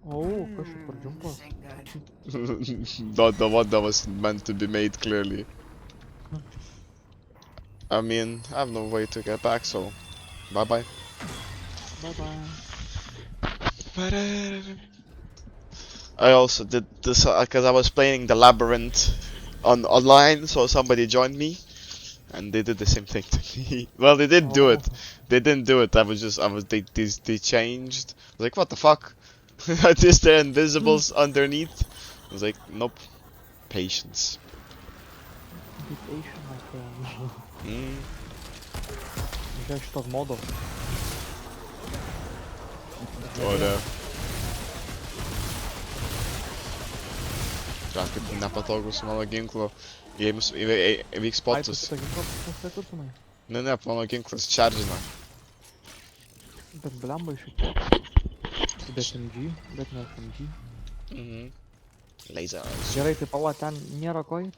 O, kas čia per džumpas? Not the one that was meant to be made clearly. I mean, I have no way to get back, so... Bye-bye. Bye-bye. I also did this because I was playing the labyrinth online, so somebody joined me, And they did the same thing to me. Well, they didn't do it. They didn't do it. They changed. I was like, what the fuck? Are these the invisibles underneath? I was like, nope. Patience. Be patient, my friend. Mm. Žiūrėk šitos modos. O ne. Čia kaip nepatogus mano ginklo. Įvyks Ai, tu potus. šitą ginklą pastatytumai. Ne, mano ginklas čaržina. Bet blemba iš šitie. Bet SMG, bet ne SMG. Mhm. Laser eyes. Gerai, tai pala, ten nėra ko eit.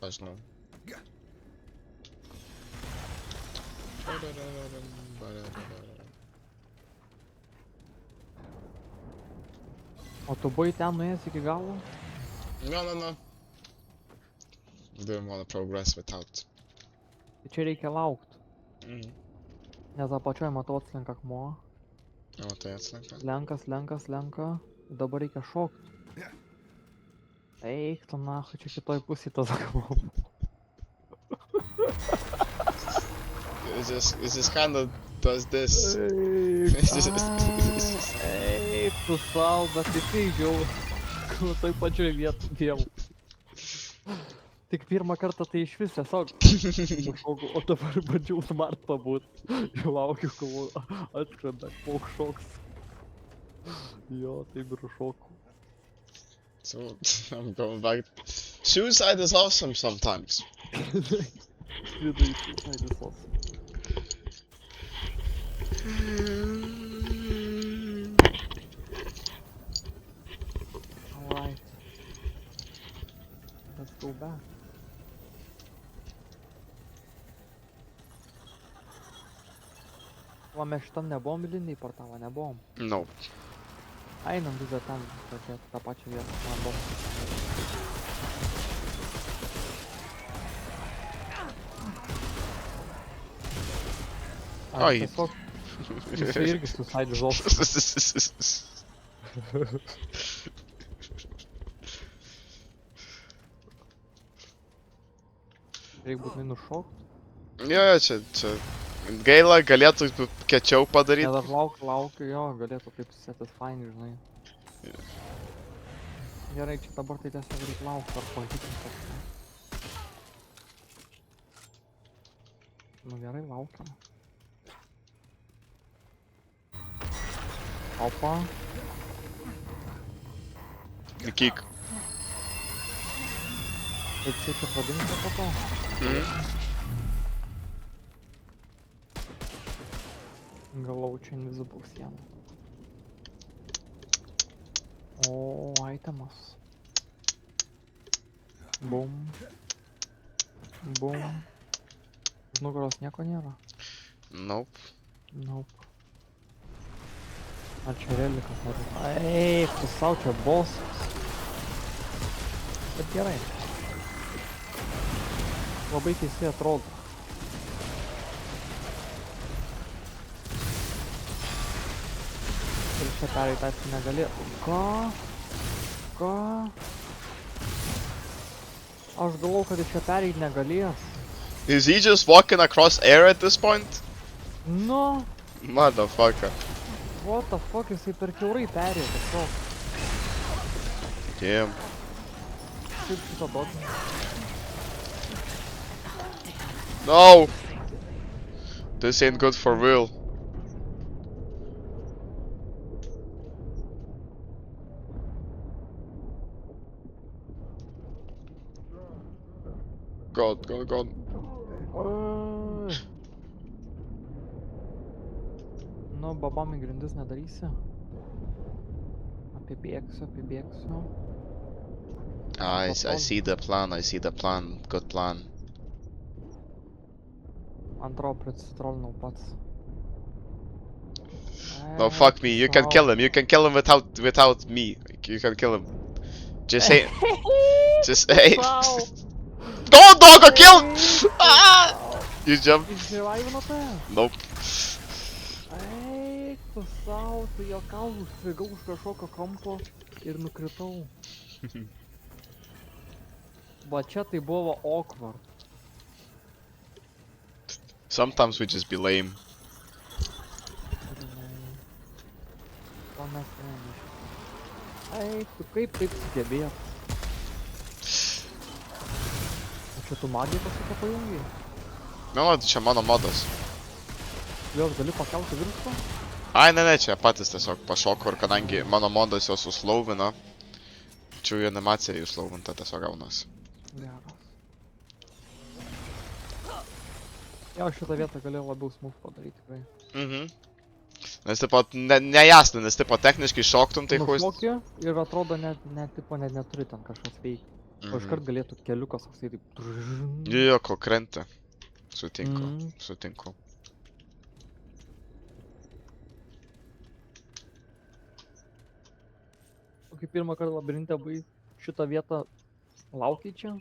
Aš žinau. O tu buvai ten nuėjęs iki galo? No. Didn't want to progress without. Tai čia reikia laukt. Mhm. Nes apačioj matau atslenka akmuo. O tai atslenka. Lenka. Dabar reikia šokt. Eik tu nahu, čia kitoj pusėj tas akmuo. It's just kind of does this. Eik tu sau, bet tai jau. Toj pačioj vietoj vėl. Tik pirmą kartą tai iš vis tiesiog šokau, o dabar bandžiau smart pabūt. Ir laukiu, kol atskrenda, kol šoks. Jo, taip ir šokau. So I'm going back. Suicide is awesome sometimes. Skrido į suicide visos. Alright. Let's go back. Va, mes šitam nebuvom įlindę į portalą, nebuvom. No. Einam vis dar ten, tokia tą pačią vietą, man buvo. Ai. Tiesiog, jisai irgi suicide žos. Reikia būtinai nušokt. Jo, čia. Gaila, galėtų kečiau padaryti. Nes aš laukiu, jo, galėtų taip satisfying, žinai. Gerai, čia dabar tai tiesiog reikia laukti, ar pahitim kažką. Nu gerai, laukiam. Opa. Kiek. Ir čia čia pradingsta po to. Galau čia invisible siena. O, itemas. Bum. Bum. Už nugaros nieko nėra. Nope. Nope. Ar čia relikas nori? Eik, tu sau čia bossas. Bet gerai. Labai keistai atrodo. Ir čia pereit aišku negalėtų. Ką? Aš galvau, kad čia pereit negalės. Is he just walking across air at this point? Nu, Motherfucker. what the fuck, jisai per kiaurai perėjo tiesiog. Damn. Kaip šitą dodžą? No! This ain't good for real. God. Nu, babam į grindis nedarysi. Apibėgsiu. I see the plan. Good plan. Antro prisitrolinau pats. No, fuck me. You can kill him. You can kill him without me. You can kill him. Just say. Just say. No, dog, I killed! Ah! You jump. Išrevaivinote? Nope. Eik, tu sau, tu jokau, užstrigau už kažkokio kampo ir nukritau. Va čia tai buvo awkward. Sometimes we just be lame. Ko mes nežinome. Ai, tu kaip taip sugebėjot? O čia tu magiją kažkokią pajungiai? Nu, čia mano modas. Vėl gali pakelti viršų? Ai, ne, čia patys tiesiog pašoko ir kadangi mano modas jos suslauvina, čia jų animacija jų slauvinta tiesiog gaunas. Geras. Jo, šitą vietą galėjau labiau smooth padaryti tikrai. Mhm. Nes taip pat nejasna, nes taip pat techniškai šoktum, tai huist. Nušoki ir atrodo net neturi ten kažkas veikti. O iškart galėtų keliukas toksai taip... Jo, ko krenta. Sutinku, Mhm. sutinku. O kai pirmą kartą labirinte buvai šitą vietą laukiai čia?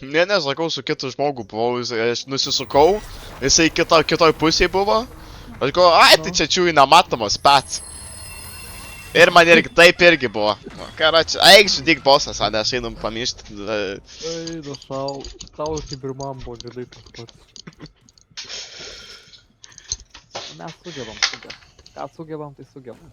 Ne, sakau, su kitu žmogu buvau, aš nusisukau, jisai kitoj pusėje buvo. Aš galvoju, ai, tai čia čiūjų nematomas pats. Ir man irgi taip irgi buvo. Nu, karačią, eik žudyk bosas, a nes einam pamišti. Eina sau, tau kaip ir man buvo gėdai tas pats. Mes sugebam. Ką sugebam, tai sugebam.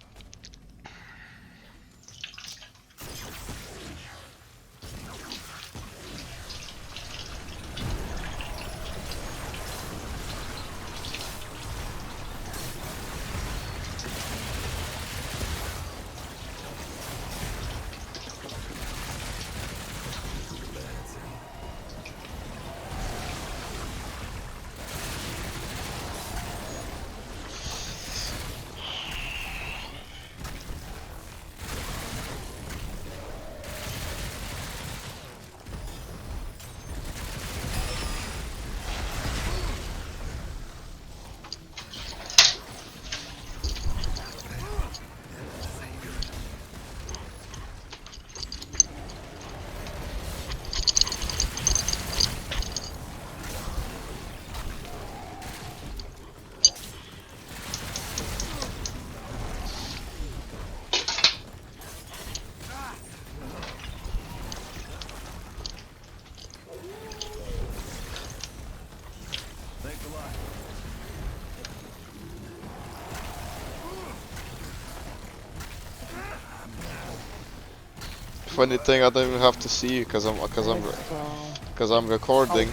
Funny thing, I don't even have to see you, cause I'm recording.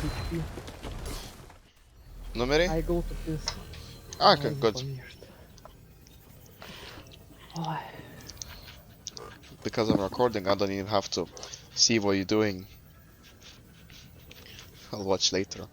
Numerį? I go to this. Ah, okay, good. Oi. Because I'm recording, I don't even have to see what you're doing. I'll watch later.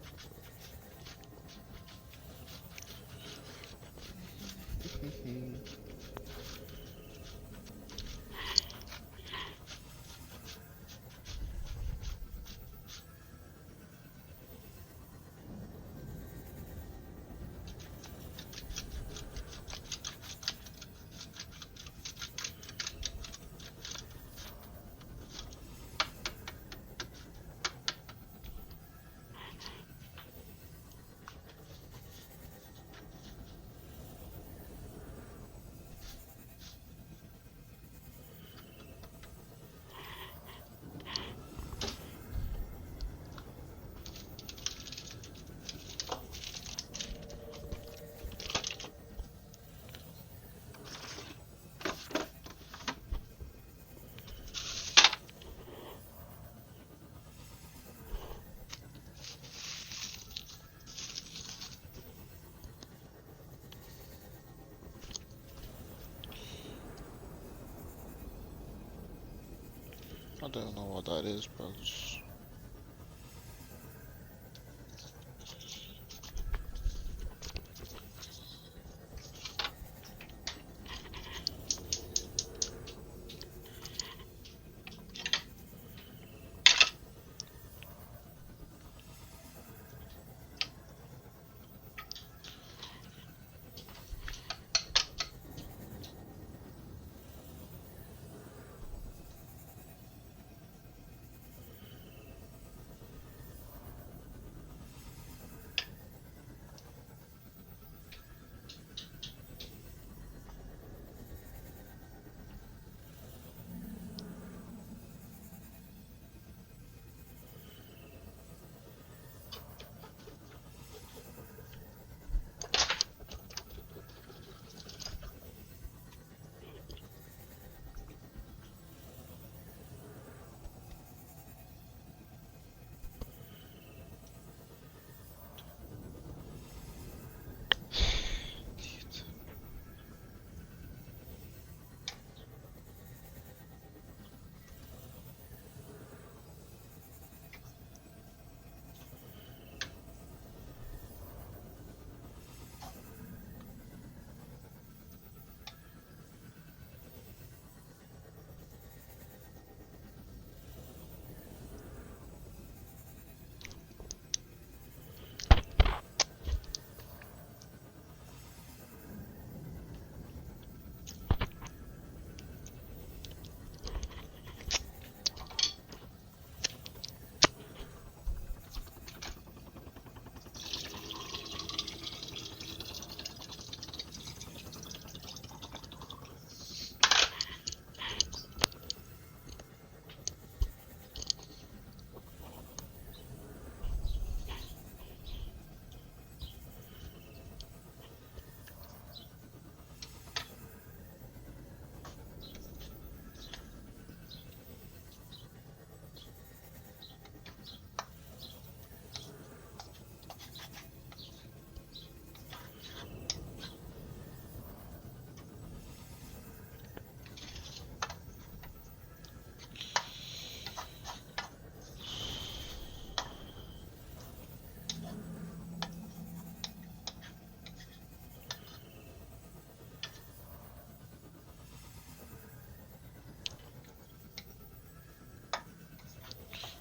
I don't know what that is, but...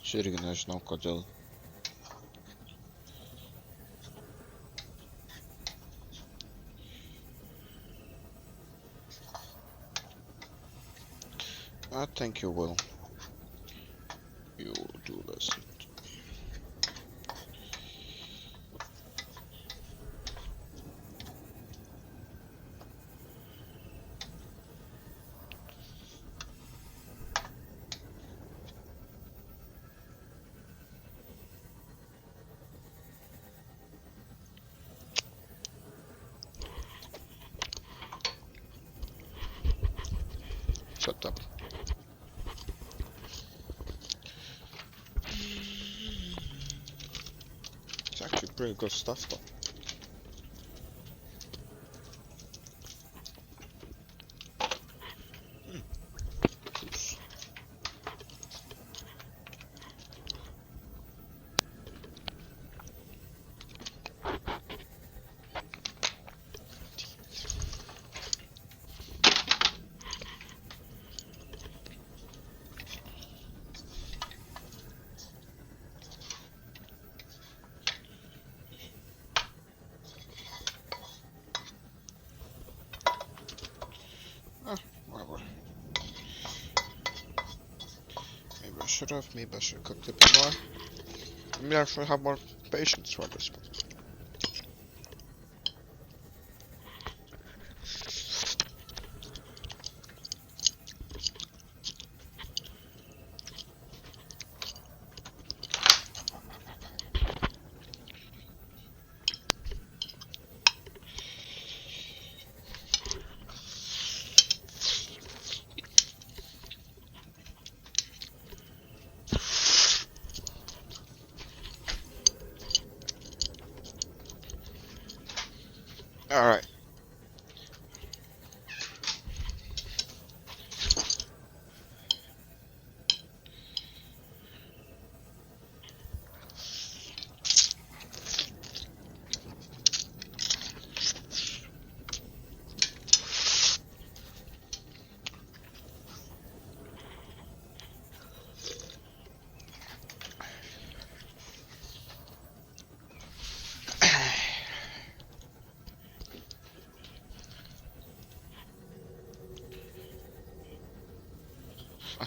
Aš irgi nežinau kodėl. I think you will. You do listen. Shut up. It's actually pretty good stuff though. Juice. Whatever. Maybe I should have, maybe I should cook it more. Maybe I should have more patience for this one. Alright.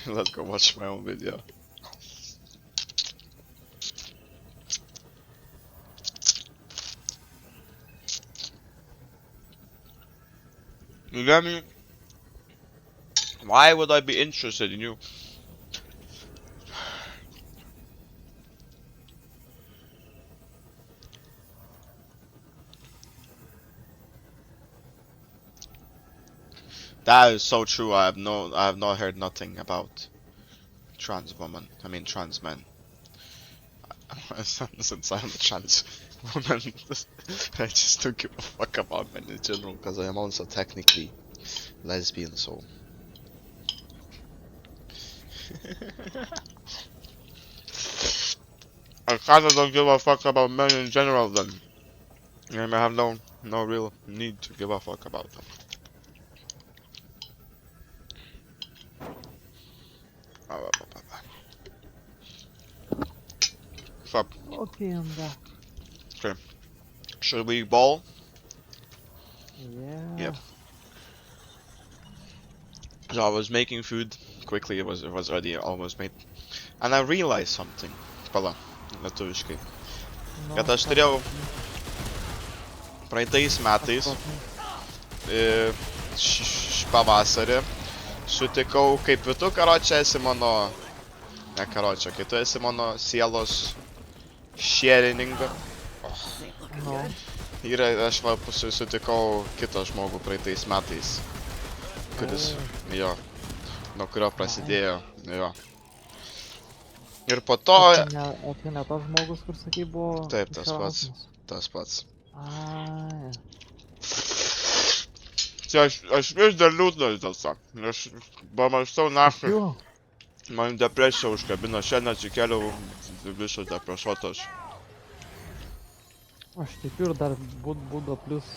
Let's go watch my own video. You get me? Why would I be interested in you? That is so true. I have not heard nothing about trans woman. I mean trans men. Since I'm a trans woman, I just don't give a fuck about men in general because I am also technically lesbian. So. I kinda don't give a fuck about men in general then. I have no real need to give a fuck about them. Fuck. Okay, I'm back. Okay. Should we ball? Yeah. Yep. So I was making food quickly. It was already almost made, and I realized something. Pala, lietuviškai. No, Kad aš turėjau praeitais metais pavasarį sutikau, kaip ir tu, karočią, esi mano, ne karočią, kai tu esi mano sielos šėrininga. No. Ir aš va sutikau kitą žmogų praeitais metais, kuris, jo, nuo kurio prasidėjo, jo. Ir po to... O tai ne tas žmogus, kur sakai buvo... Taip, tas pats. Ai. Čia aš vis dar liūdnas dėl to. Aš pamąstau naktį. Man depresija užkabino, šiandien atsikėliau visą depresuotas. Aš tikiu ir dar būdo plus,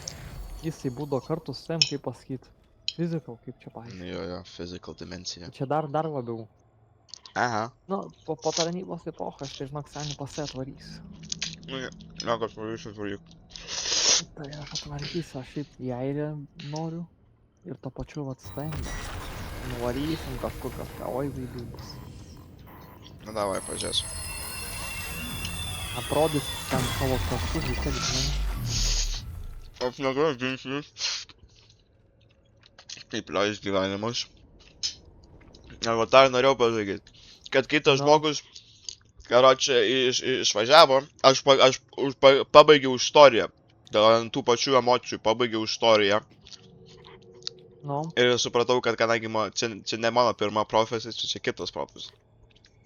jisai būdo kartu su savim, kaip pasakyt. Physical, kaip čia paaiškinti. Jo, physical dimensija. Čia dar labiau. Aha. Nu, po tarnybos epochos, tai žinok, senį pasė atvarys. Na, kas varysiu, varyk. Tai aš atvarysiu, aš šiaip į Airiją noriu. Ir to pačiu vat stengiu. Nuvarysim kažkur kažką, oi vaidų bus. Na, davai, pažiūrėsiu. Atrodys ten savo kraštus, vis tiek, žinai. Aš negaliu ginčytis. Kaip leis gyvenimas. Arba tą ir norėjau pasakyti. Kad kitas Nu. žmogus, karočią, išvažiavo, aš pabaigiau istoriją. Dėl tų pačių emocijų pabaigiau istoriją. Nu, Ir supratau, kad kadangi čia ne mano pirma profesija, čia kitas profesija.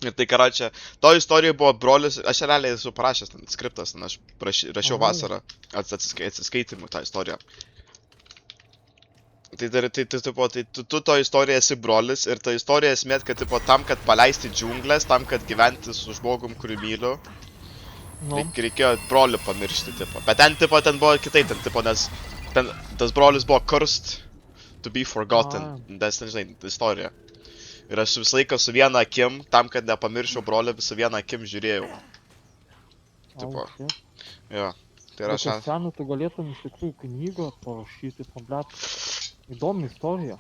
Ir tai, karočią, to istorija buvo brolis, aš realiai esu parašęs ten skriptas, ten aš rašiau O. vasarą atsiskaitimų tą istoriją. Tai tu to istoriją esi brolis ir ta istorija esmė, kad tipo, tam, kad paleisti džiunglės, tam, kad gyventi su žmogum, kurį myliu, nu, reikėjo brolį pamiršti, tipo. Bet ten, tipo, ten buvo kitaip, ten, tipo, nes ten, tas brolis buvo cursed to be forgotten, nes, ten, žinai, istorija. Ir aš visą laiką su viena akim, tam, kad nepamirščiau brolį, visą vieną akim žiūrėjau. Tipo, au, shit. jo. Tai yra Bet šiandien. senų tu galėtum iš tikrųjų knygą parašyti, pablet. Įdomi istorija.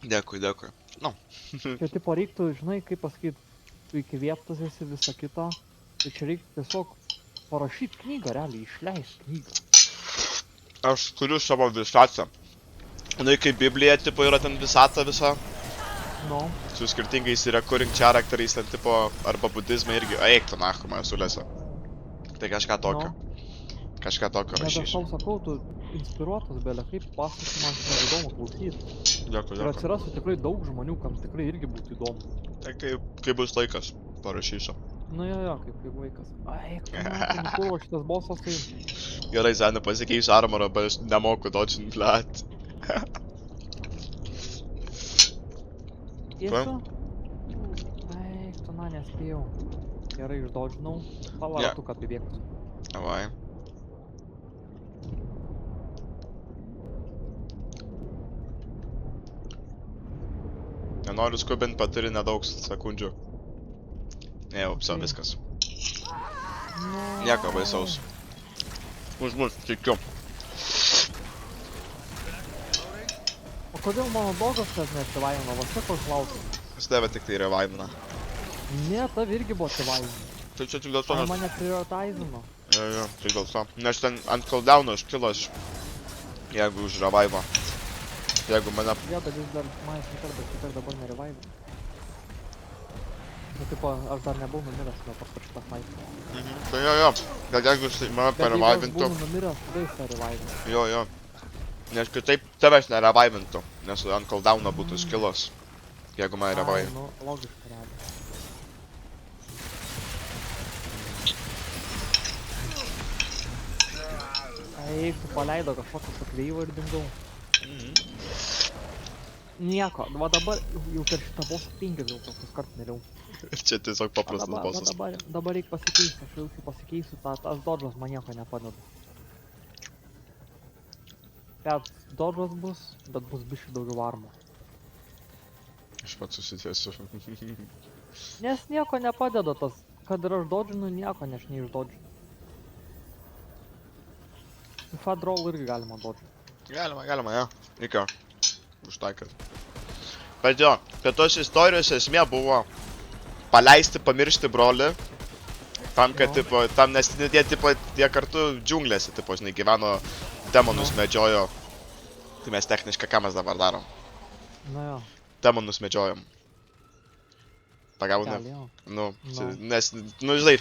Dėkui, dėkui. Čia tipo reiktų, žinai, kaip pasakyt, tu įkvėptas esi visą kitą. Tai čia reiktų tiesiog parašyti knygą, realiai, išleisti knygą. Aš turiu savo visatą. Nu, kaip Biblija, tipo, yra ten visata visa. Nu, Su skirtingais recurring charakteriais, ten, tipo, arba budizmai irgi. Eik, tu nachu, man sulėse. Tai kažką tokio. Kažką tokio nes aš rašysiu. tau sakau, tu inspiruotas, belia, kaip pasakoti man čia įdomu klausyti. Dėkui, Ir dėkui. atsirastų tikrai daug žmonių, kam tikrai irgi būtų įdomu. Tai kai bus laikas, parašysiu. Nu jo, kaip vaikas. Ai, kur šitas bosas tai... Gerai, Zeni, pasikeisiu armorą, bet aš nemoku dodžint, blet. Tiesa? Ai, tu na nespėjau. Gerai išdodžinau. Pavaratu, kad įbėgsiu. Davai. Nenoriu skubint, bet turi nedaug sekundžių. Ne, jau, viso, viskas. Nieko baisaus. Užmuš, tikiu. O kodėl mano dogas tas neatsivaino? Va, čia koks klausimas. Pas tave tik tai revaimina. Ne, tav irgi buvo atsivaino. Tai čia tik dėl to, Ar nes... mane prioritizino? Jo, tik dėl to. Nes ten ant cooldowno iškilo aš. Jeigu už revaimą. Jeigu mane... Jo, bet jis dar manęs nekart, bet šitą dabar nerevaivo. Nu, tipo, aš dar nebuvau numiręs nuo šitą fightą. Tai jo. Kad jeigu jis mane Bet jeigu aš parevaivintų... buvau numiręs, tada jis nerevaivo. Jo. Nes kitaip tavęs nerevaivintų. Nes ant cooldowno būtų skillas. Jeigu mane revaivintų. Nu, logiškai realiai. Eik, tu paleido kažkokį sukreivą ir dingau. Nieko, va dabar jau per šitą bosą 5 gal tokius kart neriau. Čia tiesiog paprastas Va bosas. dabar reik pasikeisti, aš jau pasikeisiu, tas dodžas man nieko nepadeda. Bet dodžas bus, bet bus biškai daugiau armo. Aš pats susitiesiu. Nes nieko nepadeda tas, kad ir aš dodžinu, nieko aš neišdodžinu. Su fat roll irgi galima dodžinti. Galima, jo. Reikia. Užtaikat. Bet jo, kad tos istorijos esmė buvo paleisti, pamiršti brolį. Tam, kad, tipo, tam, nes tie kartu džiunglėse, tipo, žinai, gyveno, demonus medžiojo. Tai mes techniškai, ką mes dabar darom? Na jo, Demonus medžiojom. Pagauni? gali jo. Nu, No. nes, nu, žinai,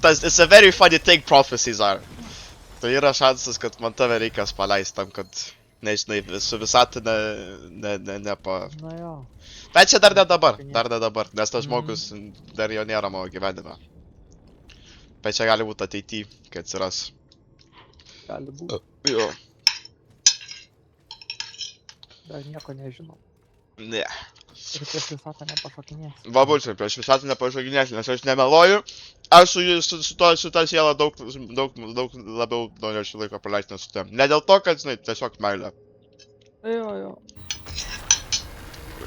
it's a very funny thing prophecies are. Tai yra šansas, kad man tave reikės paleisti tam, kad, nežinai, su visatą nepa... Na jo. Bet čia dar ne dabar, nes tas žmogus dar jo nėra mano gyvenime. Bet čia gali būti ateity, kai atsiras. Gali būti, Jo. dar nieko nežinau. Ne. Ir prieš visatą nepašokinėsiu. Va būčiau, prieš visatą nepažaginėsiu, nes aš nemeluoju. Aš su ta siela daug labiau norėčiau laiko praleisti ne su tem. Ne dėl to, kad, žinai, tiesiog meilė. Jo.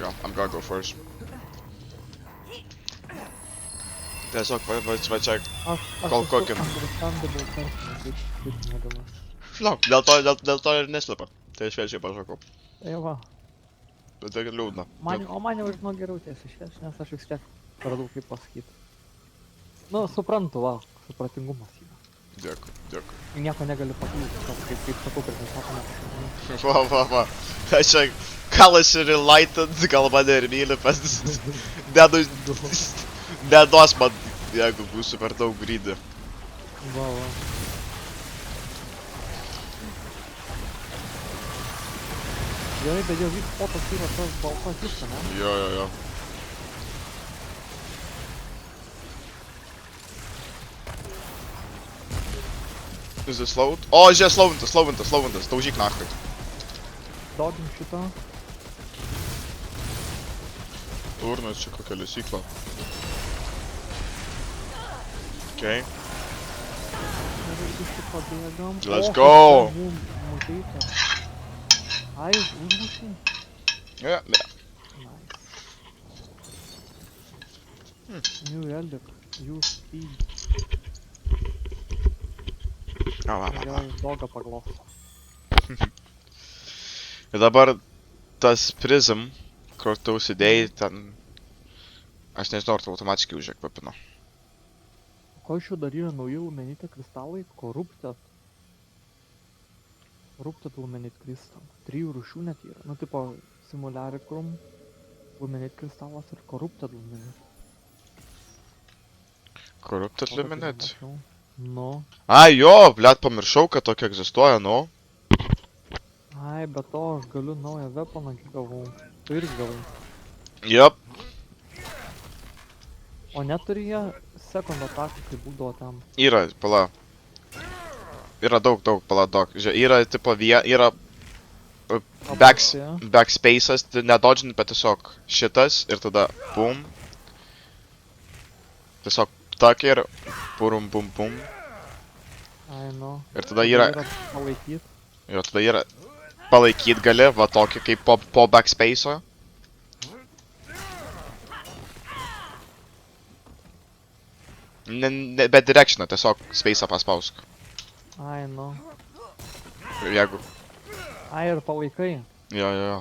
Jo, I'm gonna go first. Tiesiog va čia Aš Kol esu kokiam. understandable person, kaip modelas. No, dėl to ir neslepa. Tai šviečiai pasakau. Tai va, Bet tai liūdna. man jau žinau geriau tiesiai švies, nes aš vis tiek radau kaip pasakyti. Nu, suprantu, va, supratingumas yra. Dėkui. Nieko negali pakeisti, kaip sakau, pristatome kažką. Va. Tai čia kalas ir enlightened, gal mane ir myli, pas... Neduos man, jeigu būsiu per daug greedy. Va. Gerai, bet jau vyks fotos yra tas balsas visą, ne? Jo. Is this slowed? O, žiūrėk, slowintas, daužyk nachai. Dodging šitą. Urnas čia kokia lesykla. Okay. Ir biškį pabėgam. Let's O, go! kaip ten muteita. Ai, užmušai. Yeah. Nice. New relic. Use speed. Va. Gerai, dogą paglosto. Ir dabar tas prism, kur tu užsidėjai ten... Aš nežinau, ar tu automatiškai užekvapino. Ko iš jų dar yra nauji lumenite kristalai? Corrupted. Corrupted lumenite crystal. 3 rūšių net yra. Nu, tipo, simulacrum, lumenite kristalas ir corrupted lumenite. Corrupted Luminate? Nu. Ai, jo, blet, pamiršau, kad tokia egzistuoja, nu. Ai, bet to aš galiu naują weaponą gavau. Tu irgi gavai. Jep. O neturi jie second attack, kai būdavo ten. Yra, pala. Yra daug, pala, daug. Žiūrėk, yra, tipo, yra... Backspace'as, nedodžinti, bet tiesiog šitas ir tada bum. Tiesiog tak ir purum bum. Ai, nu. Ir tada yra... Palaikyt. Jo, tada yra... Palaikyt gali, va tokį kaip po backspace'o. Bet directioną, tiesiog space'ą paspausk. Ai, nu. Jeigu... Ai, ir palaikai. Jo.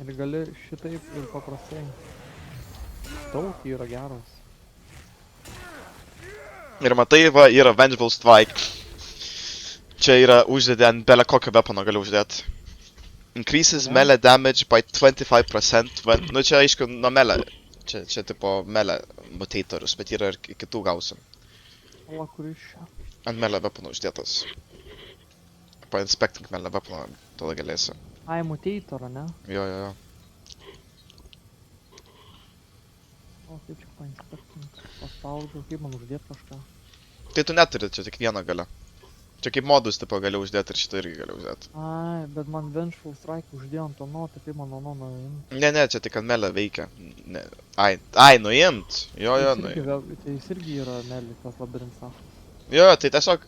Ir gali šitaip ir paprastai. Daug yra geras. Ir matai, va, yra Vengeful Strike. Čia yra uždėdė ant bele kokio weapono gali uždėti. Increases melee damage by 25% when... Nu čia aišku, nuo melee. Čia tipo melee mutatorius, bet yra ir kitų gausim. O, kuris čia? Ant melee weapono uždėtas. Pa inspecting melee weapono, tada galėsi. Ai, mutator, ne? Jo. O, kaip čia painspekting? Paspaudžiau, kaip man uždėt kažką? Tai tu neturi, čia tik vieną galią. Čia kaip modus tipo gali uždėti ir šitą irgi gali uždėti. Ai, bet man Vengeful Strike uždėjo ant ono, tai kaip man ono nuimt? Ne, čia tik ant melee veikia. Ne. Ai, nuimt. Jo, nuimt. Tai jis irgi yra melee, tas labirintas. Jo, tai tiesiog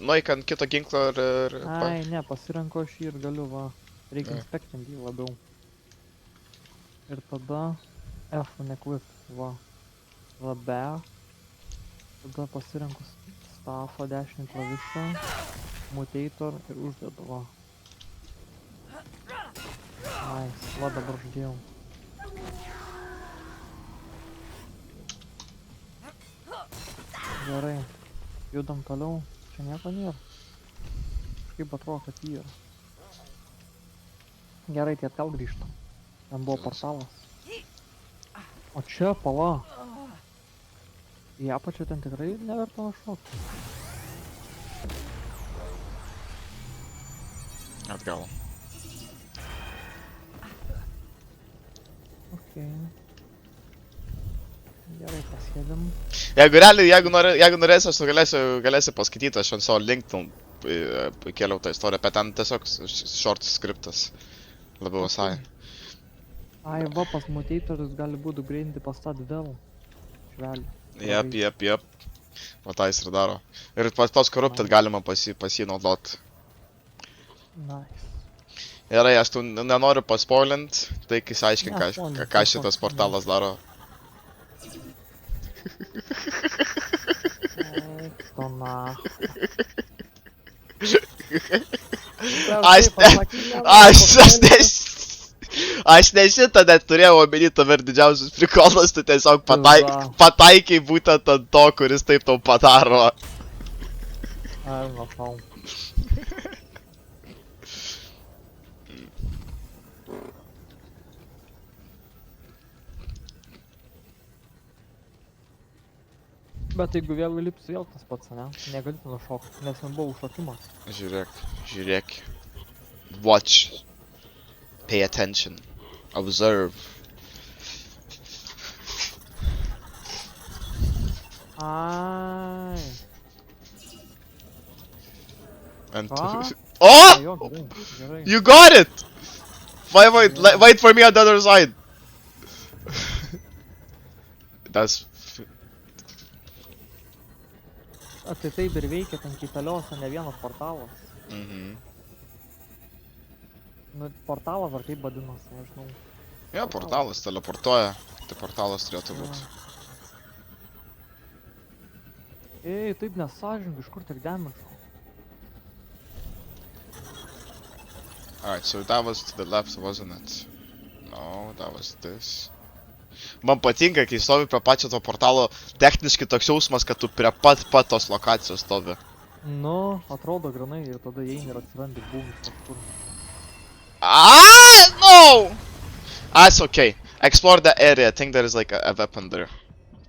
nueik ant kito ginklo ir... Ai, ne, pasirenku aš jį ir galiu, va. Reikia inspecting jį labiau. Ir tada F nequip, va. Tada Tada pasirenku staffą, dešinį klavišą, mutator ir uždedu, va. Nice, va dabar uždėjau. Gerai, judam toliau, čia nieko nėra. Kaip atrodo, kad yra. Gerai, tai atgal grįžtam. Ten buvo portalas. O čia pala. Į apačią ten tikrai neverta šokti. Atgal. Okei. Gerai, pasėdim. Jeigu norėsi, aš galėsiu paskaityti, aš ant savo LinkedIn kėliau tą istoriją, bet ten tiesiog short skriptas. Labiau visai. Ai, va, pas mutatorius gali būti grindį pas tą dėl. Švelį. Jep. O tą jis ir daro. Ir pas tos corrupted galima pas jį naudot. Nice. Gerai, aš tu nenoriu paspoilint, tai išsiaiškink, ką šitas portalas daro. Eik tu nach. Aš ne šitą net turėjau omeny, tame ir didžiausias prikolas, tu tiesiog pataikiai būtent ant to, kuris taip tau padaro. Ai, na tau. Bet jeigu vėl įlipsiu, vėl tas pats, ne? Negalėtų nušokti, nes man buvo užšokimas. Žiūrėk. Watch. Pay attention. Observe. Ai. And Ką? Oh! Jo, gerai, gerai. You got it! Wait for me on the other side. That's... A, tai taip ir veikia ten kitaliuose, ne vienas portalas. Nu, portalas ar kaip vadinasi, nežinau. Jo, portalas teleportuoja. Tai portalas turėtų būti. Ei, taip nesąžiningai, iš kur tiek damage? Alright, so that was to the left, wasn't it? No, that was this. Man patinka, kai stovi prie pačio to portalo, techniškai toks jausmas, kad tu prie pat tos lokacijos stovi. Nu, atrodo granai ir tada įeini ir atsirandi būmis kažkur. No! That's okay. Explore the area. I think there is like a weapon there.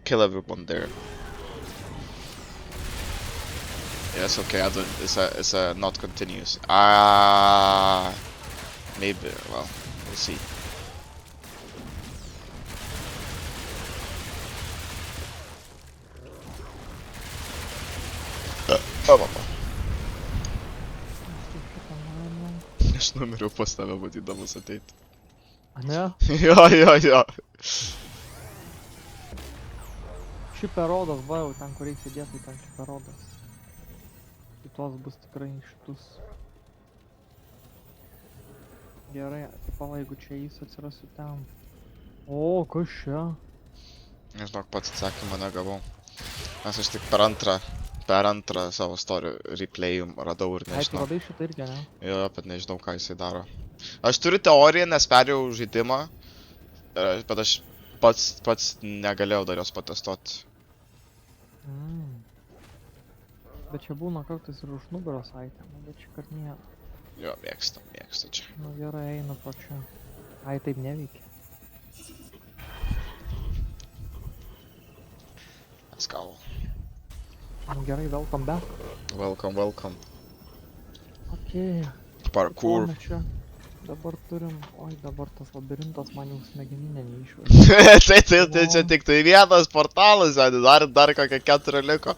Kill everyone there. Yes, okay. I don't. It's a not continuous. Maybe. Well, we'll see. Aš numeriau pas tave matydamas ateiti. A ne? Jo. Šiperodas, va jau ten, kur reikia sėdėti, tai ten šiperodas. Kitos bus tikrai šitus. Gerai, pala, jeigu čia jis atsirasiu ten. O, kas čia? Nežinau, pats atsakymą negavau. Nes aš tik per antrą savo story replay'um radau ir Ai, tu nežinau. radai šitą irgi, ne? Jo, bet nežinau, ką jisai daro. Aš turiu teoriją, nes perėjau žaidimą, bet aš pats negalėjau dar jos patestuoti. Bet čia būna kartais ir už nugaros itemų, bet čia kad nėra. Jo, mėgsta čia. Nu gerai, einu po čia. Ai, taip neveikia. Let's go. Nu gerai, welcome back. Welcome. Okei. Parkour. Ko mes čia dabar turim? Oi, dabar tas labirintas man jau smegeninė neišvažiuoja. Tai čia tik tai vienas portalas, dar kokia 4 liko.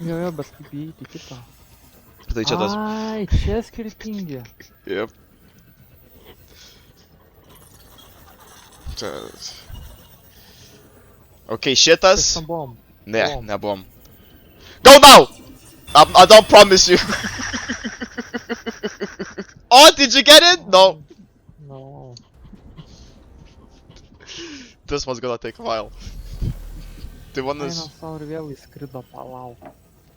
Jo, bet kaip įeiti į kitą. Tai čia tas... Ai, čia skirtingi. Jep. Čia... Ok, šitas... Čia bom. Ne, nebuvom. Go now! I don't promise you. Oh, did you get it? No. No. This one's gonna take a while. Tai one is... Eina sau ir vėl įskrido, palauk.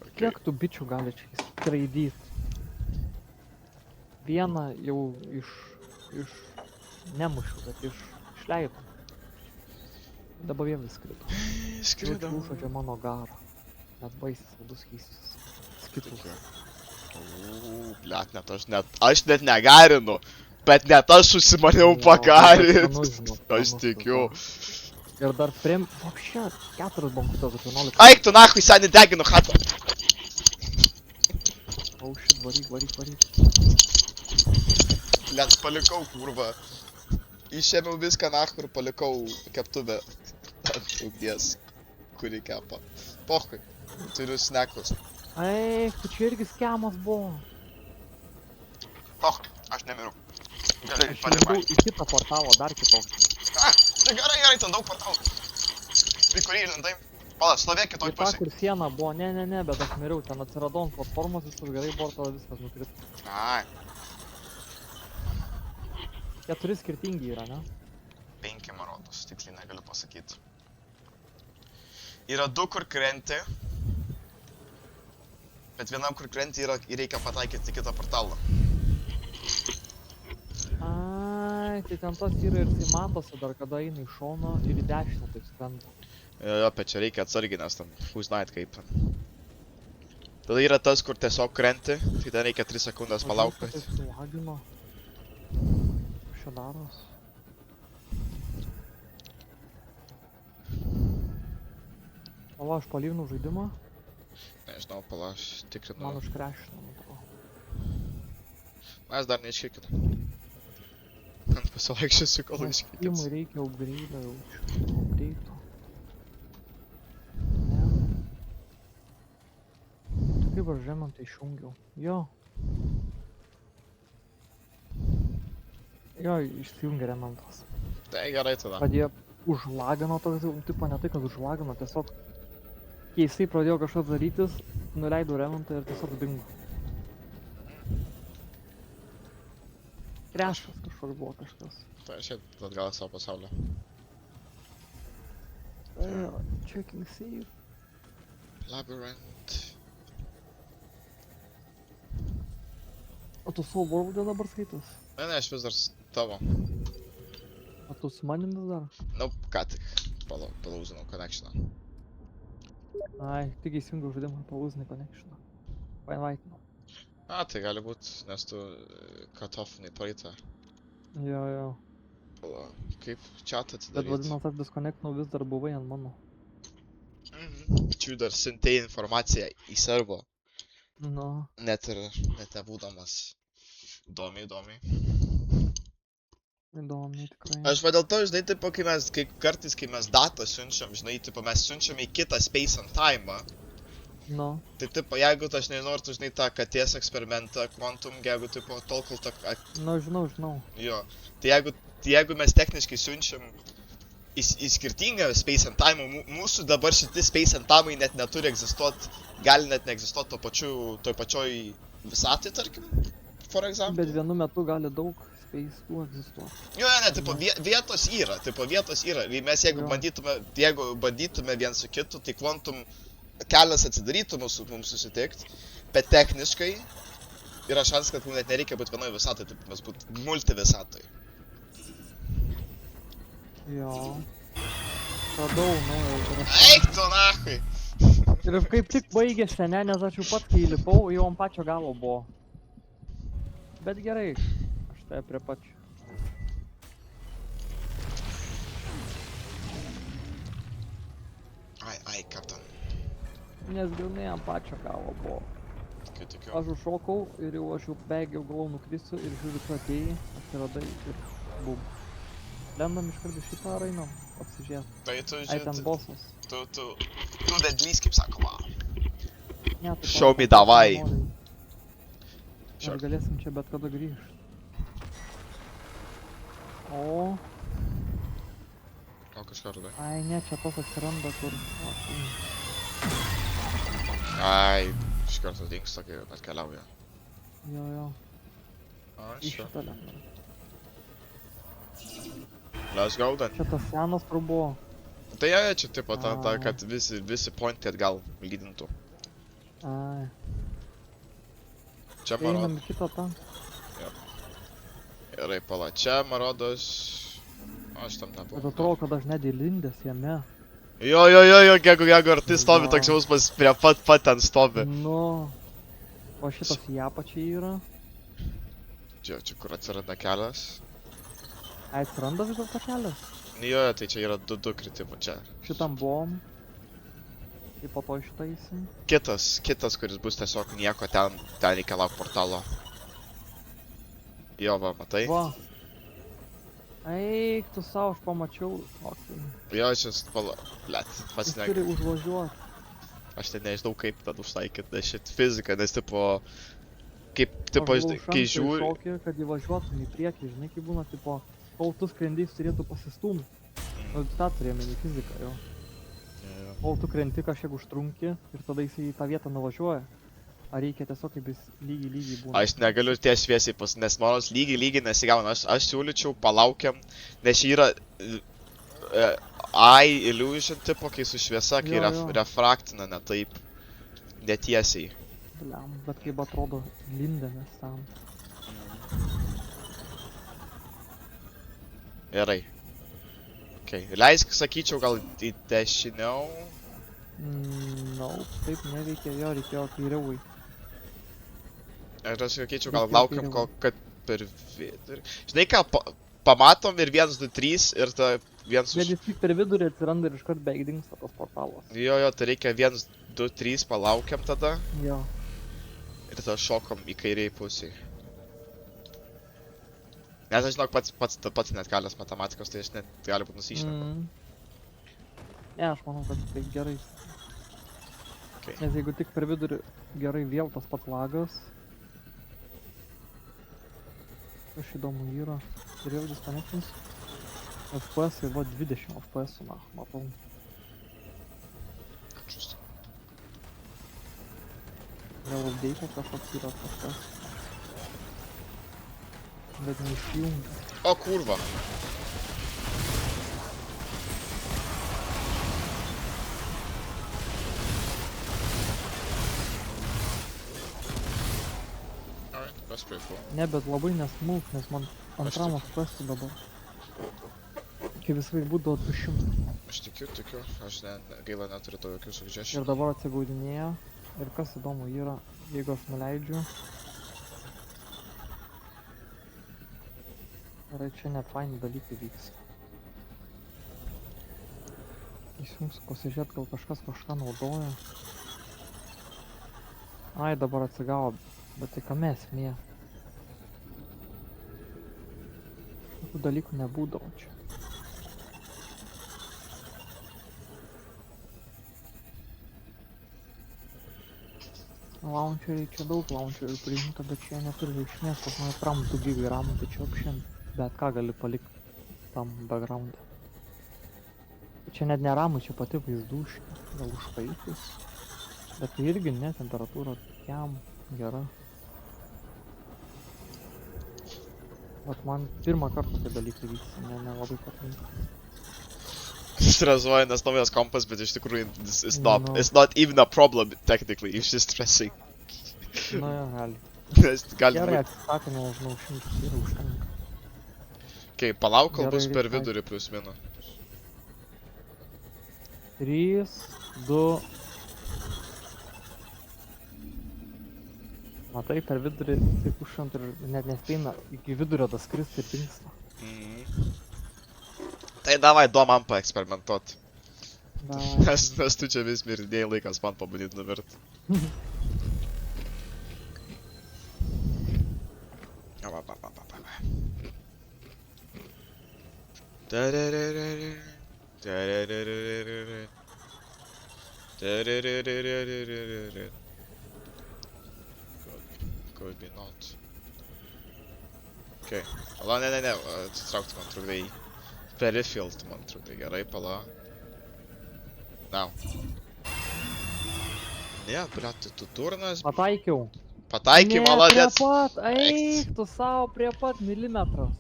Okay. Kiek tų bičių gali čia įskraidyt? Vieną jau nemušiu, bet išleidau. Dabar vėl įskrido. Skrido. Užuodžia mano garą. Net baisas, vadus keistis. Skitus. Blet, aš net negarinu, bet net aš susimaniau pagarit. Aš tikiu. Ir dar prim... Vapšia, 4 bankutės, 11. Eik tu nachui, seni deginu chatą. Oh shit, varyk. Blet, palikau kurva. Išėmiau viską nachui ir palikau keptuvę ant ugnies, kuri kepa. Pohui, turiu snekus. Eik, tu čia irgi skemas buvo. Pohui, aš nemiru. Gerai, Aš lindau į kitą portalą, dar kitokį. Tai gerai, ten daug portalų. Į kurį lindai? Pala, stovėk kitoj Į tą, pusėj. kur siena buvo, ne, bet aš miriau, ten atsiradau ant platformos, viskas gerai buvo, tada viskas nukrito. Ai, 4 skirtingi yra, ne? 5 man rodos, tiksliai negaliu pasakyti. Yra 2, kur krenti. Bet vienam, kur krenti, reikia pataikyti kitą portalą. Ai, tai ten tas yra ir tai matosi dar, kada eina į šoną ir į dešinę taip skrenda. Jo, bet čia reikia atsargiai, nes ten who's night kaip. Tada yra tas, kur tiesiog krenti, tai ten reikia 3 sekundės palaukti. Taip sulagino. Kas čia daros? O, aš palyvinu žaidimą, Nežinau, pala, aš tikrinu. man užkrešino, man atrodo. Mes dar neiškikinam. Man pasivaikščiosiu, kol iškikins. Imui reikia upgrade'o jaučiu. Upgrade'o. Ne. Kaip aš žemantą išjungiau? Jo. Jo, išsijungia remontas. Tai gerai tada. Pradėjo užlagino toks, tipo ne tai, kad užlagino, tiesiog keistai pradėjo kažkas darytis, nuleidau remontą ir tiesiog dingo. Krešas kažkoks buvo kažkas. Tai šiaip atgal savo pasaulio. Checking save. Labyrinth. O tu savo world'e dabar skaitas? Ne, aš vis dar tavo. O tu su manim vis dar? Nu, ką tik. Palauzinau connectioną. Ai, tik įsijungiau žaidimą, palūzinai connectioną. Painvaitinau. A, tai gali būt, nes tu cut-offinai praeitą. Jo, jo. Pala, kaip chatą Bet atsidaryti. vadinas, aš disconnectinau, vis dar buvai ant mano. Čia dar siuntėjai informaciją į servo. Nu, Net nebūdamas. Įdomiai. įdomiai tikrai. Aš va dėl to, žinai, tipo, kartais, kai mes datą siunčiam, žinai, tipo, mes siunčiam į kitą space and time'ą. Nu, Tai, tipo, jeigu aš nežinau, ar tu, žinai, tą katės eksperimentą, Quantum, jeigu, tipo, tol, kol ta... nu, žinau. Jo. Tai jeigu mes techniškai siunčiam į skirtingą space and time, mūsų dabar šitie space and time'ai net neturi egzistuot, gali net neegzistuot toj pačioj visatai, tarkim, for example. Bet vienu metu gali daug space'ų egzistuoti. Jo, ne, tipo, vietos yra. Ir mes jeigu bandytume vien su kitu, tai Quantum kelias atsidarytų mums susitikti, bet techniškai yra šansas, kad mums net nereikia būti vienoje visatoje, taip mes būtų multivisatoje. Jo. Radau naują įrašą. Eik tu nachui! Ir kaip tik baigėsi, ne, nes aš jau pat kai įlipau, jau ant pačio galo buvo. Bet gerai, aš tai prie pačio. Ai, kaptan. Nes grinai ant pačio galo buvo. Tikiu. Aš užšokau ir jau aš jau beveik jau galvau nukrisiu ir žiūriu, tu atėjai, aš tai radai ir bum. Lendam iš karto šitą ar einam, apsižiūrėt. Tai tu, Ai, ten bossas. tu deadlys, kaip sakoma. Ne, tai Show me palauk, davai. nori. Sure. Ar galėsim čia bet kada grįžt. O, O kažką radai. ai ne, čia tas atsiranda kur. Ai, iš karto dingsta, kai atkeliauja. Jo, A, į šio. šitą lendam. Let's go then. Čia tas senas kur buvo. Tai čia tipo ta, kad visi pointai atgal lydintų. Ai, Čia man einam į kitą tą. gerai, pala, čia man rodos... Aš tam Bet nebuvau. atrodo, kad aš net įlindęs jame. Jo, jeigu arti stovi, toks jausmas prie pat ten stovi. Nu. O šitas į apačią yra. Čia kur atsiranda kelias. Ai, atsiranda vis dėlto kelias. Jo, tai čia yra du kritimų čia. Šitam buvom. Ir po to šitą įsim. Kitas, kuris bus tiesiog nieko, ten reikia lauk portalo. Jo, va, matai? Va. Eik, tu savo, aš pamačiau. Jo, čia pala, blet, pats Jis ne... turi užvažiuoti. Aš tai nežinau kaip ten užtaikyti, nes šit fizika, nes tipo... Kaip, tipo, kai žiūri... Šokį, kad įvažiuotum į priekį, žinai, kaip būna, tipo, kol tu skrendys turėtų pasistumti. Nu, tą turėjome į fiziką, jo. Kol tu krenti kažkiek užtrunki ir tada jis į tą vietą nuvažiuoja. Ar reikia tiesiog kaip jis lygiai būna? Aš negaliu ties šviesiai nes manos lygiai nesigauna. Aš siūlyčiau palaukiam, nes čia yra Ai, illusion tipo, kai su šviesa, kai Jo, jo. refraktina ne taip. Netiesiai. Bliam, bet kaip atrodo lindėmės ten. Gerai. Okay. Leisk, sakyčiau, gal į dešiniau. No, taip neveikia, jo reikėjo kairiau. Ir aš sakyčiau, gal Reikėjo laukiam, kairiau. kol kad per vidurį. Žinai ką, pamatom ir 1, 2, 3 ir ta 1 Bet jis tik per vidurį atsiranda ir iškart beveik dingsta tas portalas. Jo, tai reikia 1, 2, 3 palaukiam tada Jo. ir tada šokom į kairiai pusį. Nes aš žinok, pats net galės matematikos, tai aš net gali būt nusišneku. Ne, aš manau, kad tai gerai. Okay. Nes jeigu tik per vidurį gerai vėl tas pats lagas. Aš įdomu yra. Ir vėl disconnections. FPS va 20 FPS, na, matau. Vėl update kažkoks yra kažkas. Bet neišjungia. O kurva. Alright, that's pretty cool. Ne, bet labai nesmulk, nes man antram FPS dabar. Kai visai būdavo 200. Aš tikiu, aš gaila neturiu to jokių Ir suggestion. dabar atsigaudinėja. Ir kas įdomu yra, jeigu aš nuleidžiu. Ir čia net faini dalykai vyksta. Įsijungsiu pasižiūrėt, gal kažkas kažką naudoja. Ai, dabar atsigavo, bet tai kame esmė? Tokių dalykų nebūdavo čia. Launcheriai, čia daug launcherių priimta, bet čia neturi reikšmės, pas mane tram 2 GB RAM, tai čia apšien bet ką gali palikti tam background'e. Čia net ne ramai, čia pati vaizduškė, gal užkaitis. Bet tai irgi ne, temperatūra jam gera. Bet man pirmą kartą tai dalykai vyksta, nelabai patinka. Stresuoju, nes naujas kompas, bet iš tikrųjų it's No. not even a problem technically, it's just stressing. Nu jo, gali. Nes gali Gerai, būt. atsisakė, nežinau, 100 ir užtenka. Okay, palauk, kol Gerai, bus per rytoj. vidurį plius minų. 3, 2. Matai, per vidurį taip užšant ir net nespėina iki vidurio tas skristi ir dingsta. Tai davai, duom man paeksperimentuot. Davai. Nes tu čia vis mirdėjai, laikas man pabandyt nuvirt. Could be not. Okay. Pala, ne, atsitraukti man trukdai. Periphilt man trukdai, gerai, pala. Now. Ne, blet, tu durnas. Pataikiau. Pataiky, Ne, maladėt. prie pat, eik tu savo prie pat milimetras.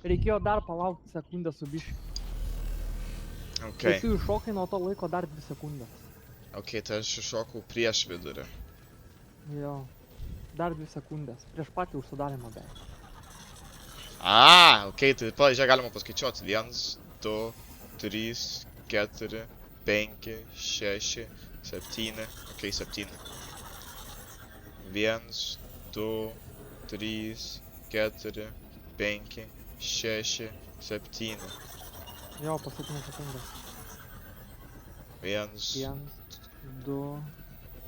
Reikėjo dar palaukti sekundę su biškiu. Kai Okay. tu iššokai nuo to laiko dar 2 sekundės. Okay, tai aš iššokau prieš vidurį. Jo. Dar 2 sekundės. Prieš patį užsidarimą beveik. Okay, tai pala, žiūrėk, galima paskaičiuoti. 1, 2, 3, 4, 5, 6, 7. Okay, 7. 1, 2, 3, 4, 5, 6, 7. Jo, paskutinė sekundė. 1. 1, 2,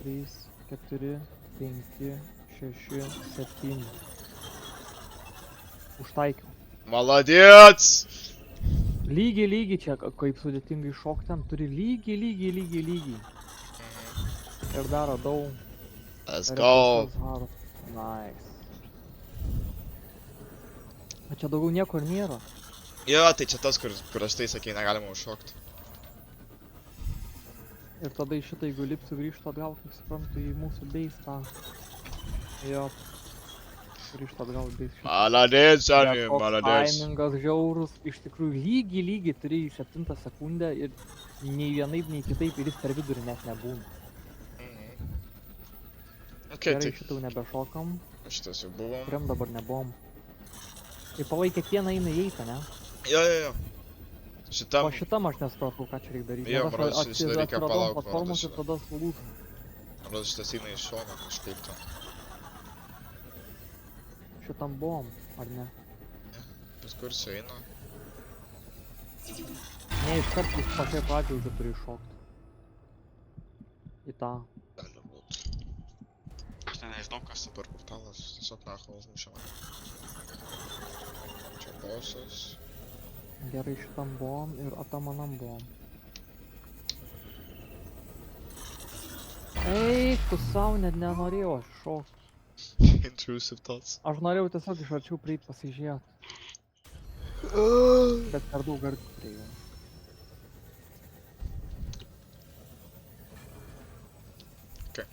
3, 4, 5, 6, 7. Užtaikiau. Maladėts! Lygiai čia, kaip sudėtingai šokti ten, turi lygiai. Ir dar radau. Let's go! Nice. O čia daugiau nieko ir nėra. Jo, tai čia tas, kur aš tai sakei, negalima užšokti. Ir tada į šitą, jeigu lipsiu grįžtu atgal, kaip suprantu, į mūsų base tą. Jo. Grįžta atgal base. Maladėt, Sani, Bet koks maladėt. timingas žiaurus, iš tikrųjų lygiai turi į 7 sekundę ir nei vienaip, nei kitaip ir jis per vidurį net nebūna. Okei, Gerai, tai šitą jau nebešokam, šitas jau buvom. kuriam dabar nebuvom. Ir palaik kiekvieną eina į eitą, ne? Jo. Šitam, O šitam aš nesupratau, ką čia reikia daryti. Jo, Nes aš man rodos, šitą reikia atsiradau palaukt, platformos ir man tada sulūžau. rodos, šitas eina iš šono kažkaip to. Šitam buvom, ar ne? Paskui ir sueina. Ne, iš karto iš pačiai pradžiai jau turi iššokti. Į tą. Gali būt. Aš nežinau, kas dabar portalas, tiesiog nacho užmušama. Čia bosas. Gerai, šitam buvom ir atamanam buvom. Eik, tu savo net nenorėjau aš šokti. Intrusive thoughts. Aš norėjau tiesiog iš arčiau prieit pasižiūrėt. Bet per daug arti priėjau. Okay.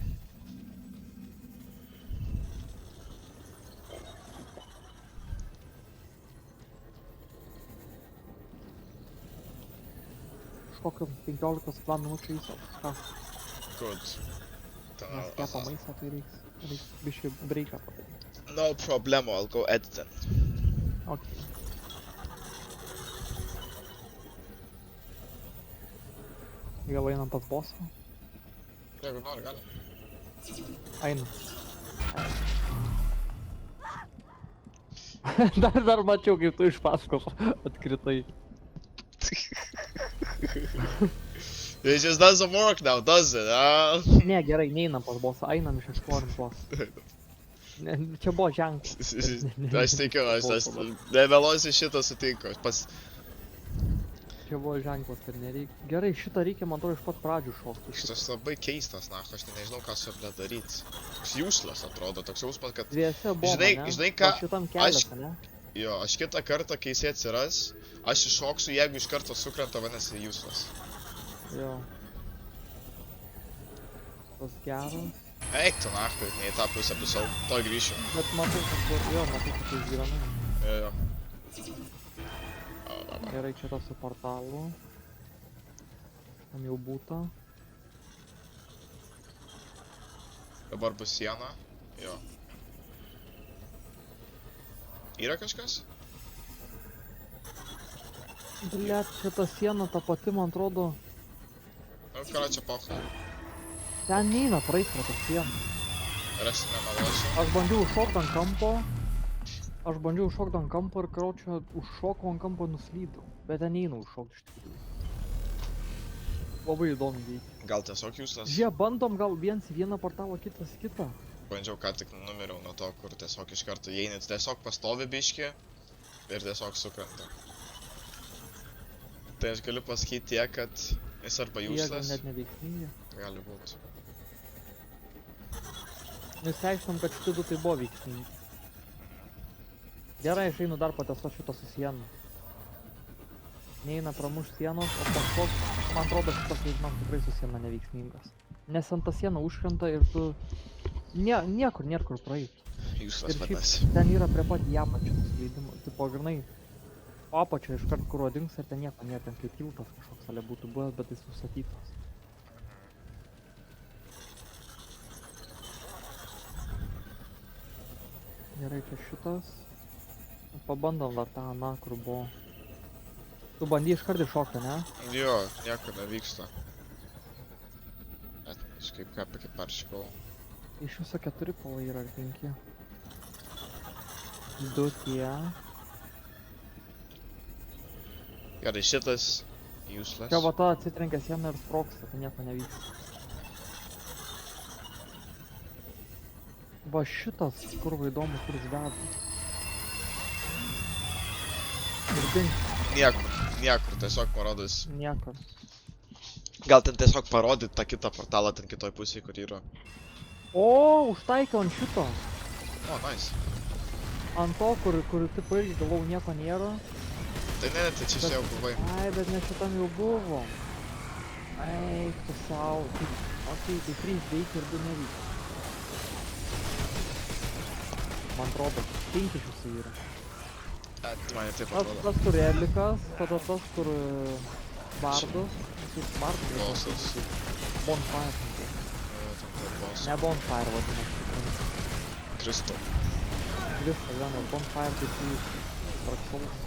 Šokiam 15 plan minučių įsau. Ką? Good. Then Nes kepa maistą, tai reiks biškį breiką padaryti. No problemo, I'll go edit then. Ok. Gal einam pas bosą? Jeigu nori, gali. Einam. dar mačiau, kaip tu iš paskos atkritai. It just doesn't work now, does it? Ne, gerai, neinam pas bosą, einam iš exploring bosą. Čia buvo ženklas. Aš tikiu, aš nemeluosiu šitą sutinku. Aš pas... Čia buvo ženklas, kad nereikia. Gerai, šitą reikia, man atrodo, iš pat pradžių šokti. Šitas labai keistas, na, aš nežinau, ką su juo daryti. Toks useless atrodo, toks jausmas, kad... Dviese buvo, Žinai ką, šitam kelias, ne? Jo, aš kitą kartą, kai jisai atsiras, aš iššoksiu, jeigu iš karto sukrenta, vadinasi useless. Jo. Tas geras. Eik tu nachtui, ne į tą pusę pusau, to grįšiu. Bet matau, kad tu išgyvenai. Jo. Gerai, čia tas su portalu. Tam jau būta. Dabar bus siena. Jo. Yra kažkas? Blet, čia ta siena, ta pati, man atrodo, Nu, ką čia pochai. ten neina praeit pro tą sieną. Rasti nemeluosiu. Aš bandžiau užšokt ant kampo. Ir karočią užšokau ant kampo nuslydau. Bet ten neina užšokt iš tikrųjų. Labai įdomu veikia. Gal tiesiog useless? Žie, bandom gal viens į vieną portalą, kitas į kitą. Bandžiau ką tik numiriau nuo to, kur tiesiog iš karto įeini, tiesiog pastovi biški ir tiesiog sukrenta. Tai aš galiu pasakyti tiek, kad jis arba Jie gal useless, net neveiksmingi. gali būt. Nusiaiškinom, kad šitie du tai buvo veiksmingi. Gerai, aš einu dar patestuot šitą su sienu. Neina pramuš sienos, o kažkoks, man atrodo, šitas vaizdas tikrai su siena neveiksmingas. Nes ant tą sieną užkrenta ir tu niekur nėr kur praeit. Useless Ir vadinasi. šiaip ten yra prie pat į apačią nusileidimo. Tipo, grinai, po apačią iškart kur dings ir ten nieko nėra, ten kaip tiltas kažkoks ale būtų buvęs, bet jis sustatytas. Gerai, čia šitas. Pabandom dar tą aną, kur buvo. Tu bandy iškart iššokti, ne? Jo, nieko nevyksta. Bet kažkaip ką apie kaip peršikau. Iš viso 4 palai yra ar 5. 2 tie. Gerai, šitas useless. Čia va ta atsitrenkia sieną ir sprogsta, tai nieko nevyksta. Va šitas, kur va įdomu, kur jis veda. Ir dings, Niekur, tiesiog parodys. niekur. Gal ten tiesiog parodyt tą kitą portalą ten kitoj pusėje, kur yra. O, užtaikiau ant šito. O, nice. Ant to, kur tipo irgi galvau nieko nėra. Tai ne, tai čia jau buvai. Ai, bet mes šitam jau buvom. Eik tu sau. Ok, tai 3 veikia ir 2 neveikia. man atrodo. 5 iš visų yra. Man taip Tas, atrodo. tas kur Elikas, tada tas kur Bardas, kaip Bardas. Bossas. Bonfire. Boss. Ne Bonfire vadinasi. Crystal. Viskas, vienas Bonfire, tai Dark Souls.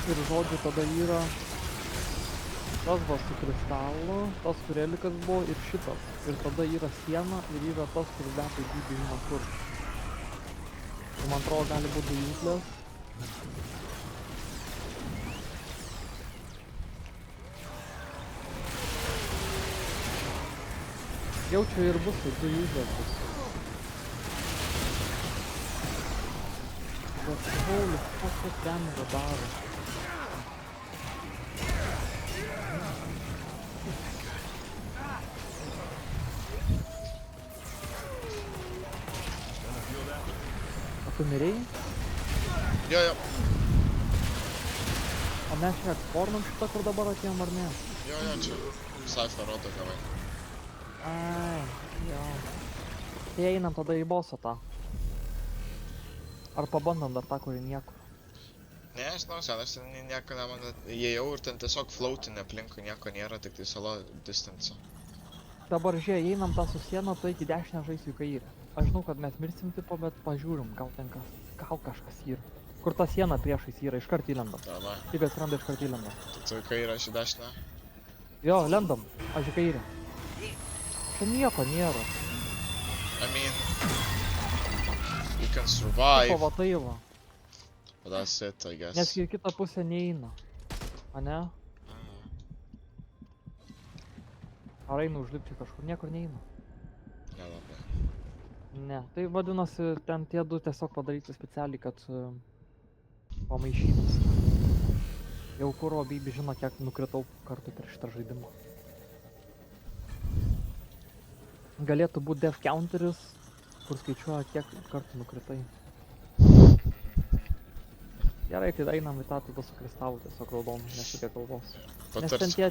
Ir žodžiu tada yra tas va su kristalu, tas kur Elikas buvo ir šitas. Ir tada yra siena ir yra tas kur veda gyvybę žino kur. Ir man atrodo gali būti useless. Jaučiu ir bus tai 2 useless. Bet holy fuck, kiek damage daro. Tu mirėjai? Jo. O mes čia ekspornam šitą, kur dabar atėjom ar ne? Jo, čia. Cypher rodo gavai. Ai, jo. Tai einam tada į bossą tą. Ar pabandom dar tą, kurį niekur? Ne, aš žinau, sen, aš ten nieko nemanau. Įėjau ir ten tiesiog flautinė aplinkui nieko nėra, tik tai solo distance. Dabar žiūrėjai, einam tą su siena, tu iki dešinę žaisiu į kairę. Aš žinau, kad mes mirsim tipo, bet pažiūrim, gal ten gal kažkas yra. Kur ta siena priešais yra, iškart įlendam. Davai. Tik atsiranda iškart įlendam. Tai tu į kairę, aš į dešinę. Jo, lendam, aš į kairę. Čia nieko nėra. I mean, you can survive, Tipo, va tai va. but that's it, I guess. Nes į kitą pusę neina. A ne? Ar einu užlipti kažkur? Niekur neina. Nelabai. Ne, tai vadinasi, ten tie du tiesiog padaryti specialiai, kad pamaišytis. Jau kuro Bibi žino, kiek nukritau kartų per šitą žaidimą. Galėtų būti death counteris, kur skaičiuoja, kiek kartų nukritai. Gerai, tai einam į tą tada su kristalu, tiesiog raudonu, nesukia kalbos. Nes ten tie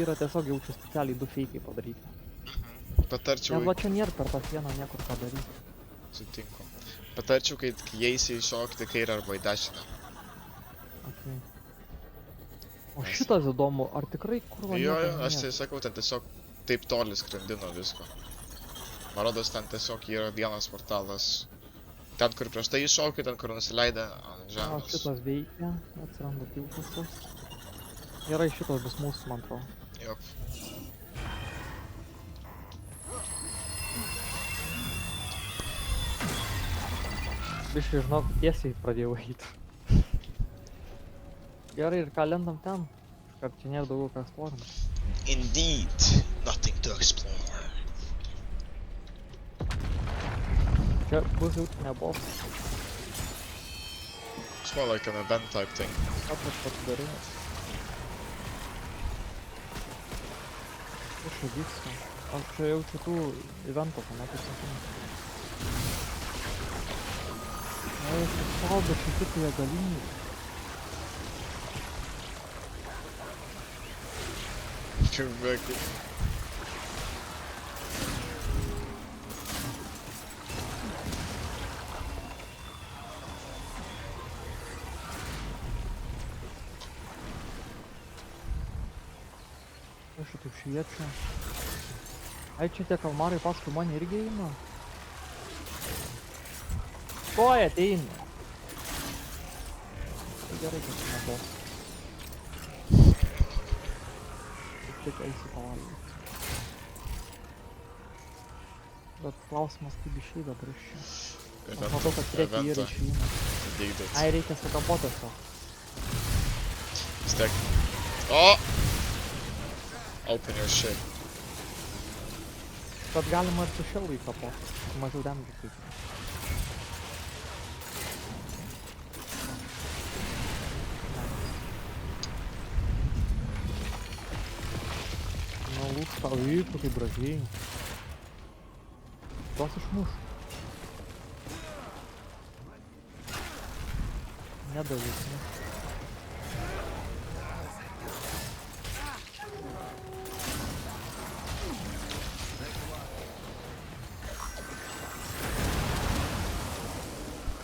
yra tiesiog jaučiu specialiai 2 feikai padaryti. Patarčiau, Nes va čia nėra per tą sieną niekur ką daryti. sutinku. Patarčiau, kai įeisi įšokti kairę arba į dešinę. Okay. O šitas įdomu, ar tikrai kurva Jo, niekas aš tai nėra? sakau, ten tiesiog taip toli skrendino visko. Man rodos, ten tiesiog yra vienas portalas. Ten, kur prieš tai įšokiu, ten, kur nusileidė ant O žemės. šitas veikia, atsiranda tiltas. Gerai, šitas bus mūsų, man atrodo. Jop. Biškai, žinok, tiesiai pradėjau eiti. Gerai, ir ką lendam ten? Iškart čia nėra daugiau ką eksplorinti. Indeed, nothing to explore. Čia bus jau ne boss. It's more like an event type thing. Ką tu pasidarai? Iš čia vyksta. Aš čia jaučiu tų eventų, ne kaip sakyti. Aš išsaugo šitų jėgalinių. Kvek. Aš šitų šviečia. Ai, čia tie kalmarai paskui mane irgi eina. Ko jie ateina? Tai gerai, kad čia nebos. Tik eisi pavalgyti. Bet klausimas, kaip išeina dabar iš čia. Aš matau, kad trečia yra išeina. Vykdyt. Ai, reikia sukapoti to. Vis tiek. O! Open your shit. Bet galima ir su šelui kapoti. Mažiau damage kaip. Na, lūksta, vyku, kaip gražiai. Tuos išmuš. Nedavys, ne?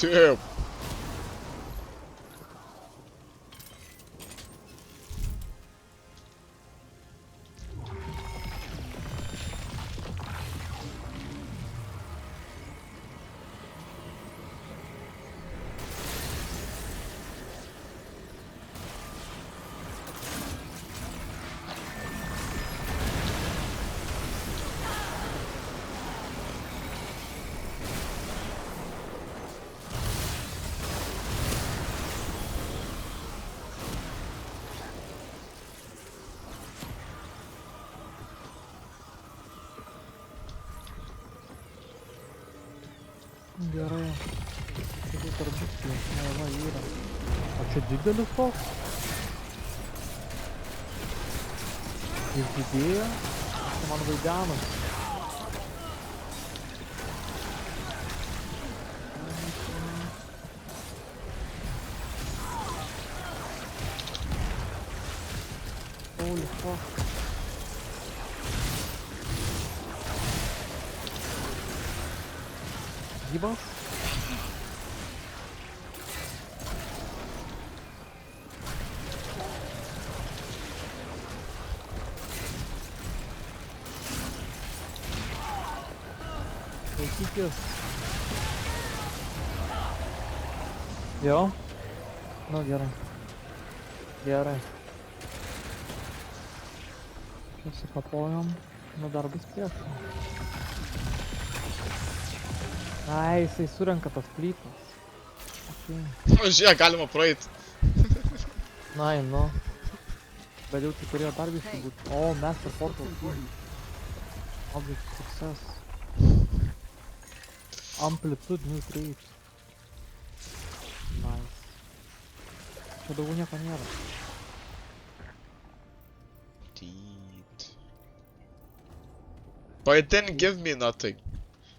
Taip. Gerai. Taigi tarpusai, va yra. O čia didelis toks? Jis didėja? Čia man vaidenas. Holy fuck. Gyvas? Laikykis. Jo? Nu gerai. Gerai. Čia sukapojom. Nu dar bus priešų. Ai, jisai surenka tas plytas. Okay. O žiūrėk, galima praeit. Na, nu. Bet jau tai turėjo dar biškį būt. O, Master Portal Key. Object Success. Amplitude New Trades. Nice. Čia daugiau nieko nėra. Indeed. But it didn't give me nothing.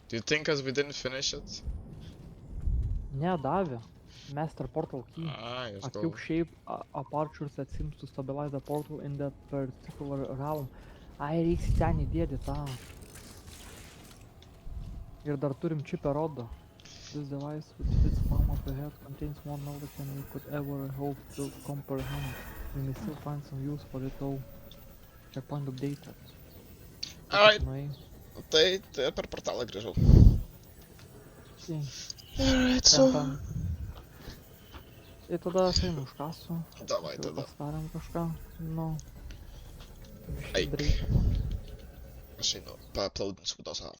Do you think as we didn't finish it? Ne, davė. Master Portal Key. Ah, let's A go. cube shape apertures that seems to stabilize the portal in that particular realm. Ai, reiks ten įdėti tą. Ir dar turim čipę rodą. This device with its palm of the head contains more knowledge than we could ever hope to comprehend. We may still find some use for it though. Checkpoint updated. Alright, Nuei. tai per portalą grįžau. Okay. Alright, Ten. Tai tada aš einu užkasiu. Davai Jau tada. pasidarėm kažką. Nu. Eik. Biškį Aš einu, paplaudinsiu kudos savo.